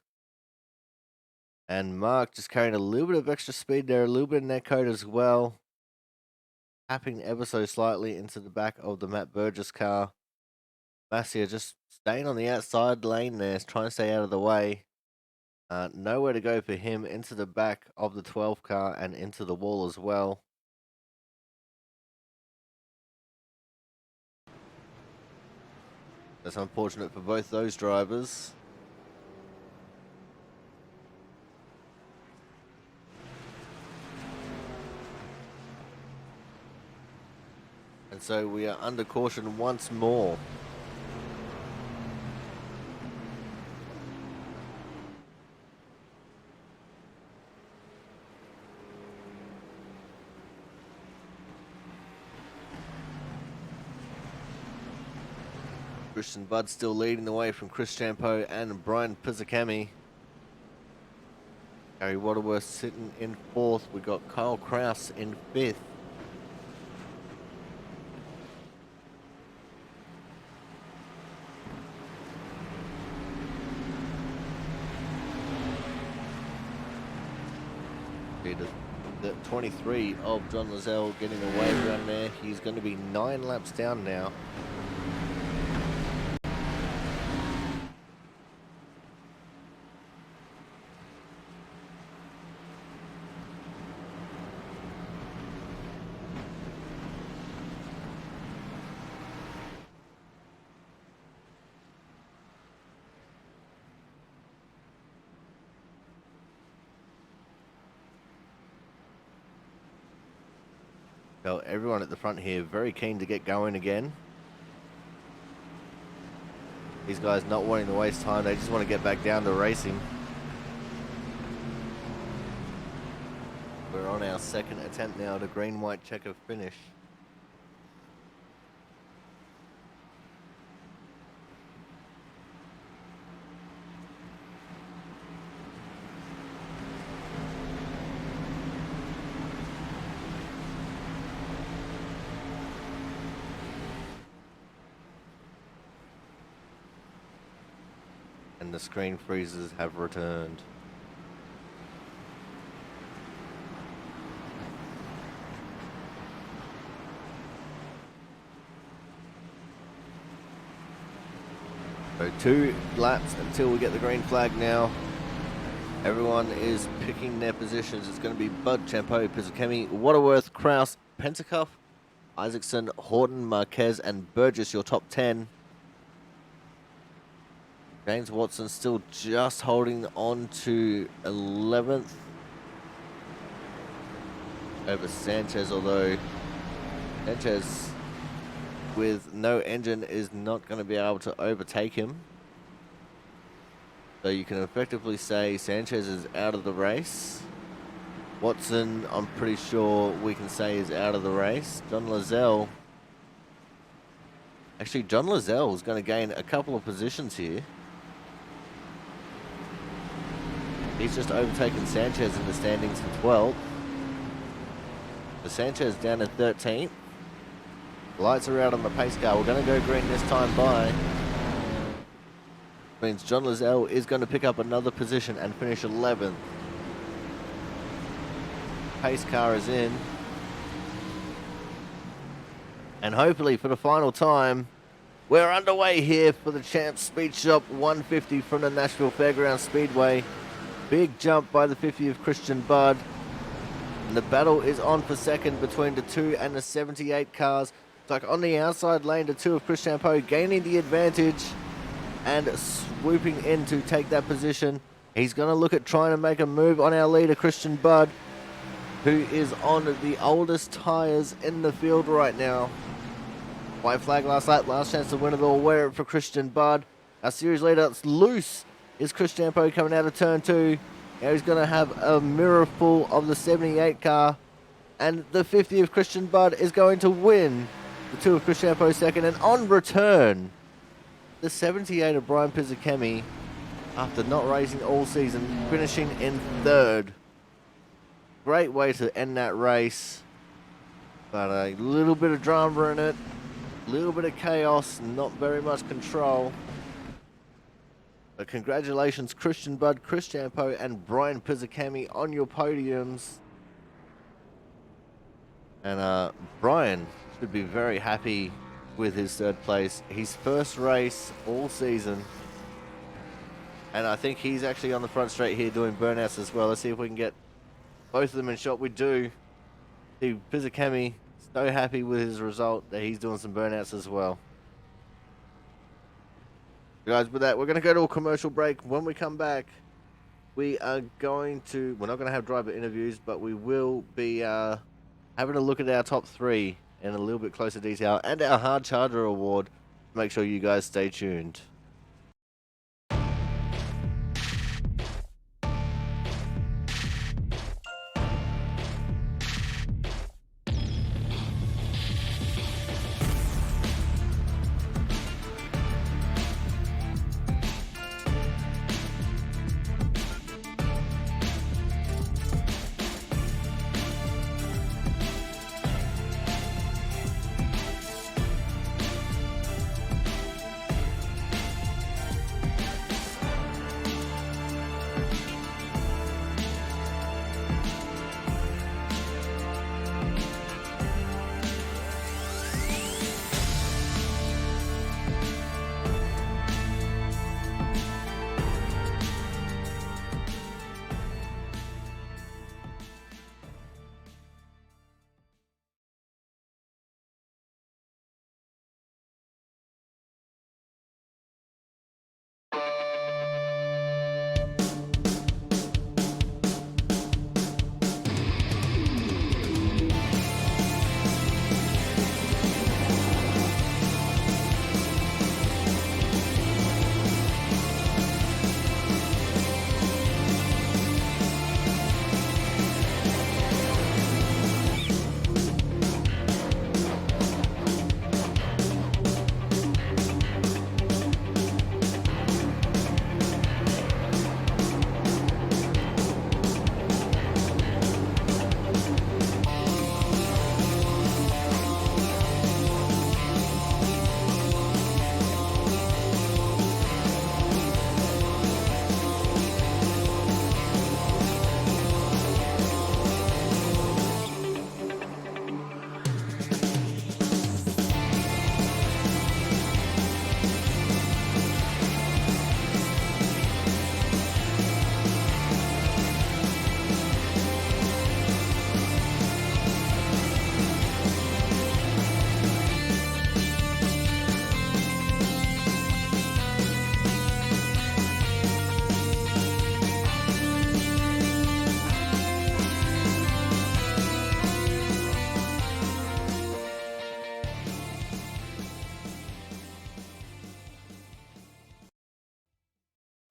And Mark just carrying a little bit of extra speed there, a little bit of net code as well. Tapping ever so slightly into the back of the Matt Burgess car. Masia just staying on the outside lane there, trying to stay out of the way. Nowhere to go for him, into the back of the 12 car and into the wall as well. That's unfortunate for both those drivers. And so we are under caution once more. Christian Budd still leading the way from Chris Champeau and Brian Pizzicami. Gary Waterworth sitting in 4th. We got Kyle Kraus in 5th. The 23 of John Lozelle getting away around there. He's going to be 9 laps down now. So everyone at the front here very keen to get going again. These guys not wanting to waste time, they just want to get back down to racing. We're on our 2nd attempt now to green-white checker finish. And the screen freezers have returned. So 2 laps until we get the green flag now. Everyone is picking their positions. It's going to be Bud, Champo, Pizzakemi, Waterworth, Kraus, Pentacuff, Isaacson, Horton, Marquez, and Burgess, your top 10. James Watson still just holding on to 11th over Sanchez, although Sanchez with no engine is not going to be able to overtake him. So you can effectively say Sanchez is out of the race. Watson, I'm pretty sure we can say is out of the race. John Lazelle. Actually, John Lazelle is going to gain a couple of positions here. He's just overtaken Sanchez in the standings in 12th. So Sanchez down in 13th. Lights are out on the pace car. We're going to go green this time by. Means John Lazelle is going to pick up another position and finish 11th. Pace car is in. And hopefully for the final time, we're underway here for the Champs Speed Shop 150 from the Nashville Fairgrounds Speedway. Big jump by the 50 of Christian Budd. And the battle is on for second between the 2 and the 78 cars. It's like on the outside lane, the 2 of Chris Champo gaining the advantage and swooping in to take that position. He's going to look at trying to make a move on our leader, Christian Budd, who is on the oldest tyres in the field right now. White flag last lap, last chance to win it all. Wear it for Christian Budd. Our series leader, it's loose, is Chris Champo coming out of turn 2. Now he's going to have a mirror full of the 78 car. And the 50 of Christian Budd is going to win. The 2 of Chris Champo second. And on return, the 78 of Brian Pizzakemi, after not racing all season, finishing in 3rd. Great way to end that race. But a little bit of drama in it. A little bit of chaos. Not very much control. But congratulations, Christian Budd, Chris Champo, and Brian Pizzakemi on your podiums. And Brian should be very happy with his 3rd place. His first race all season. And I think he's actually on the front straight here doing burnouts as well. Let's see if we can get both of them in shot. We do. See Pizzakemi so happy with his result that he's doing some burnouts as well. Guys, with that, we're going to go to a commercial break. When we come back, we are going to... We're not going to have driver interviews, but we will be having a look at our top 3 in a little bit closer detail, and our Hard Charger Award. Make sure you guys stay tuned.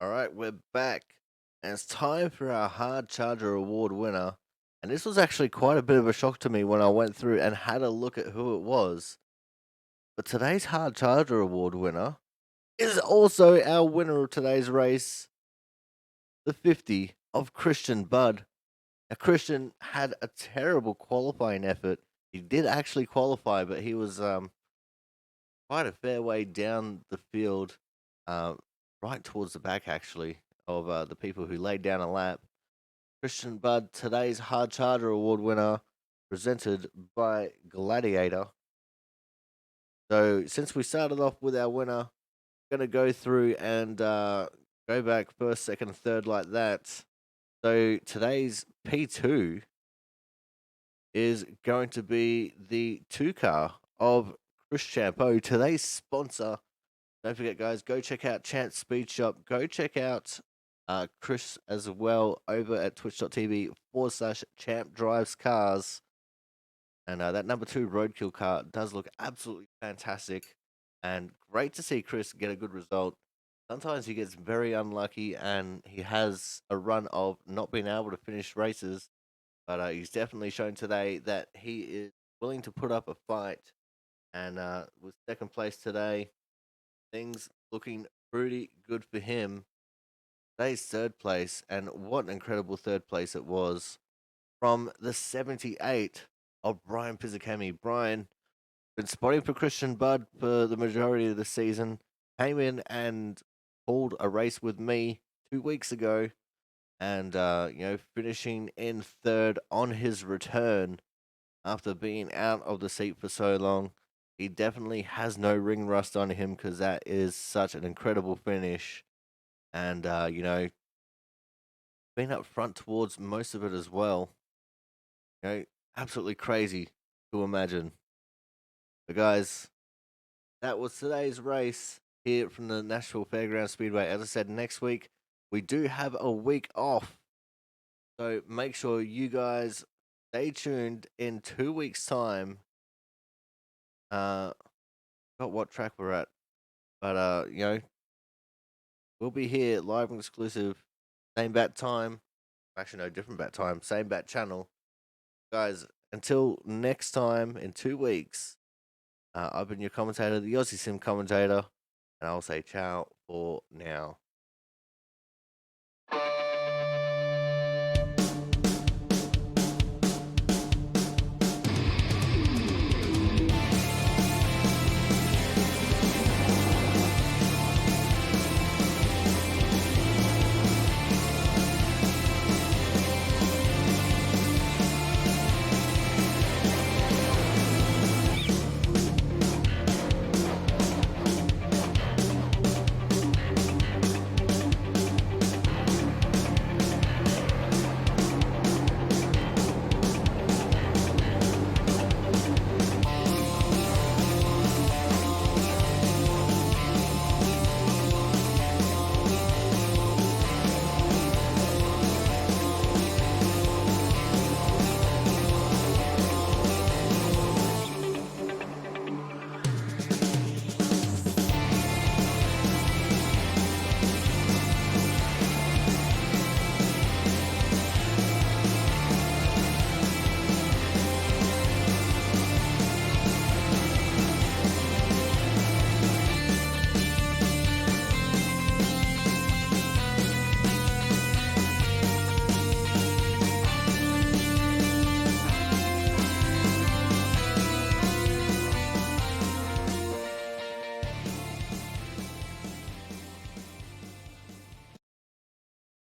All right, we're back, and it's time for our Hard Charger Award winner. And this was actually quite a bit of a shock to me when I went through and had a look at who it was. But today's Hard Charger Award winner is also our winner of today's race, the 50 of Christian Budd. Now, Christian had a terrible qualifying effort. He did actually qualify, but he was quite a fair way down the field, uh, right towards the back, actually, of the people who laid down a lap. Christian Budd, today's Hard Charger Award winner, presented by Gladiator. So, since we started off with our winner, going to go through and go back first, second, and third like that. So, today's P2 is going to be the 2-car of Chris Champeau, today's sponsor. Don't forget, guys, go check out Champ Speed Shop. Go check out Chris as well over at twitch.tv/Champ Drives Cars. And that number 2 Roadkill car does look absolutely fantastic. And great to see Chris get a good result. Sometimes he gets very unlucky and he has a run of not being able to finish races. But he's definitely shown today that he is willing to put up a fight. And with second place today, things looking pretty good for him. Today's third place, and what an incredible third place it was, from the 78 of Brian Pizzicami. Brian, been spotting for Christian Budd for the majority of the season, came in and pulled a race with me 2 weeks ago, and finishing in third on his return after being out of the seat for so long. He definitely has no ring rust on him because that is such an incredible finish. And, being up front towards most of it as well. Absolutely crazy to imagine. But, guys, that was today's race here from the Nashville Fairgrounds Speedway. As I said, next week we do have a week off. So make sure you guys stay tuned in 2 weeks' time. Got what track we're at. But, we'll be here live and exclusive. Same bat time. Actually, no, different bat time. Same bat channel. Guys, until next time in 2 weeks, I've been your commentator, the Aussie Sim commentator, and I'll say ciao for now.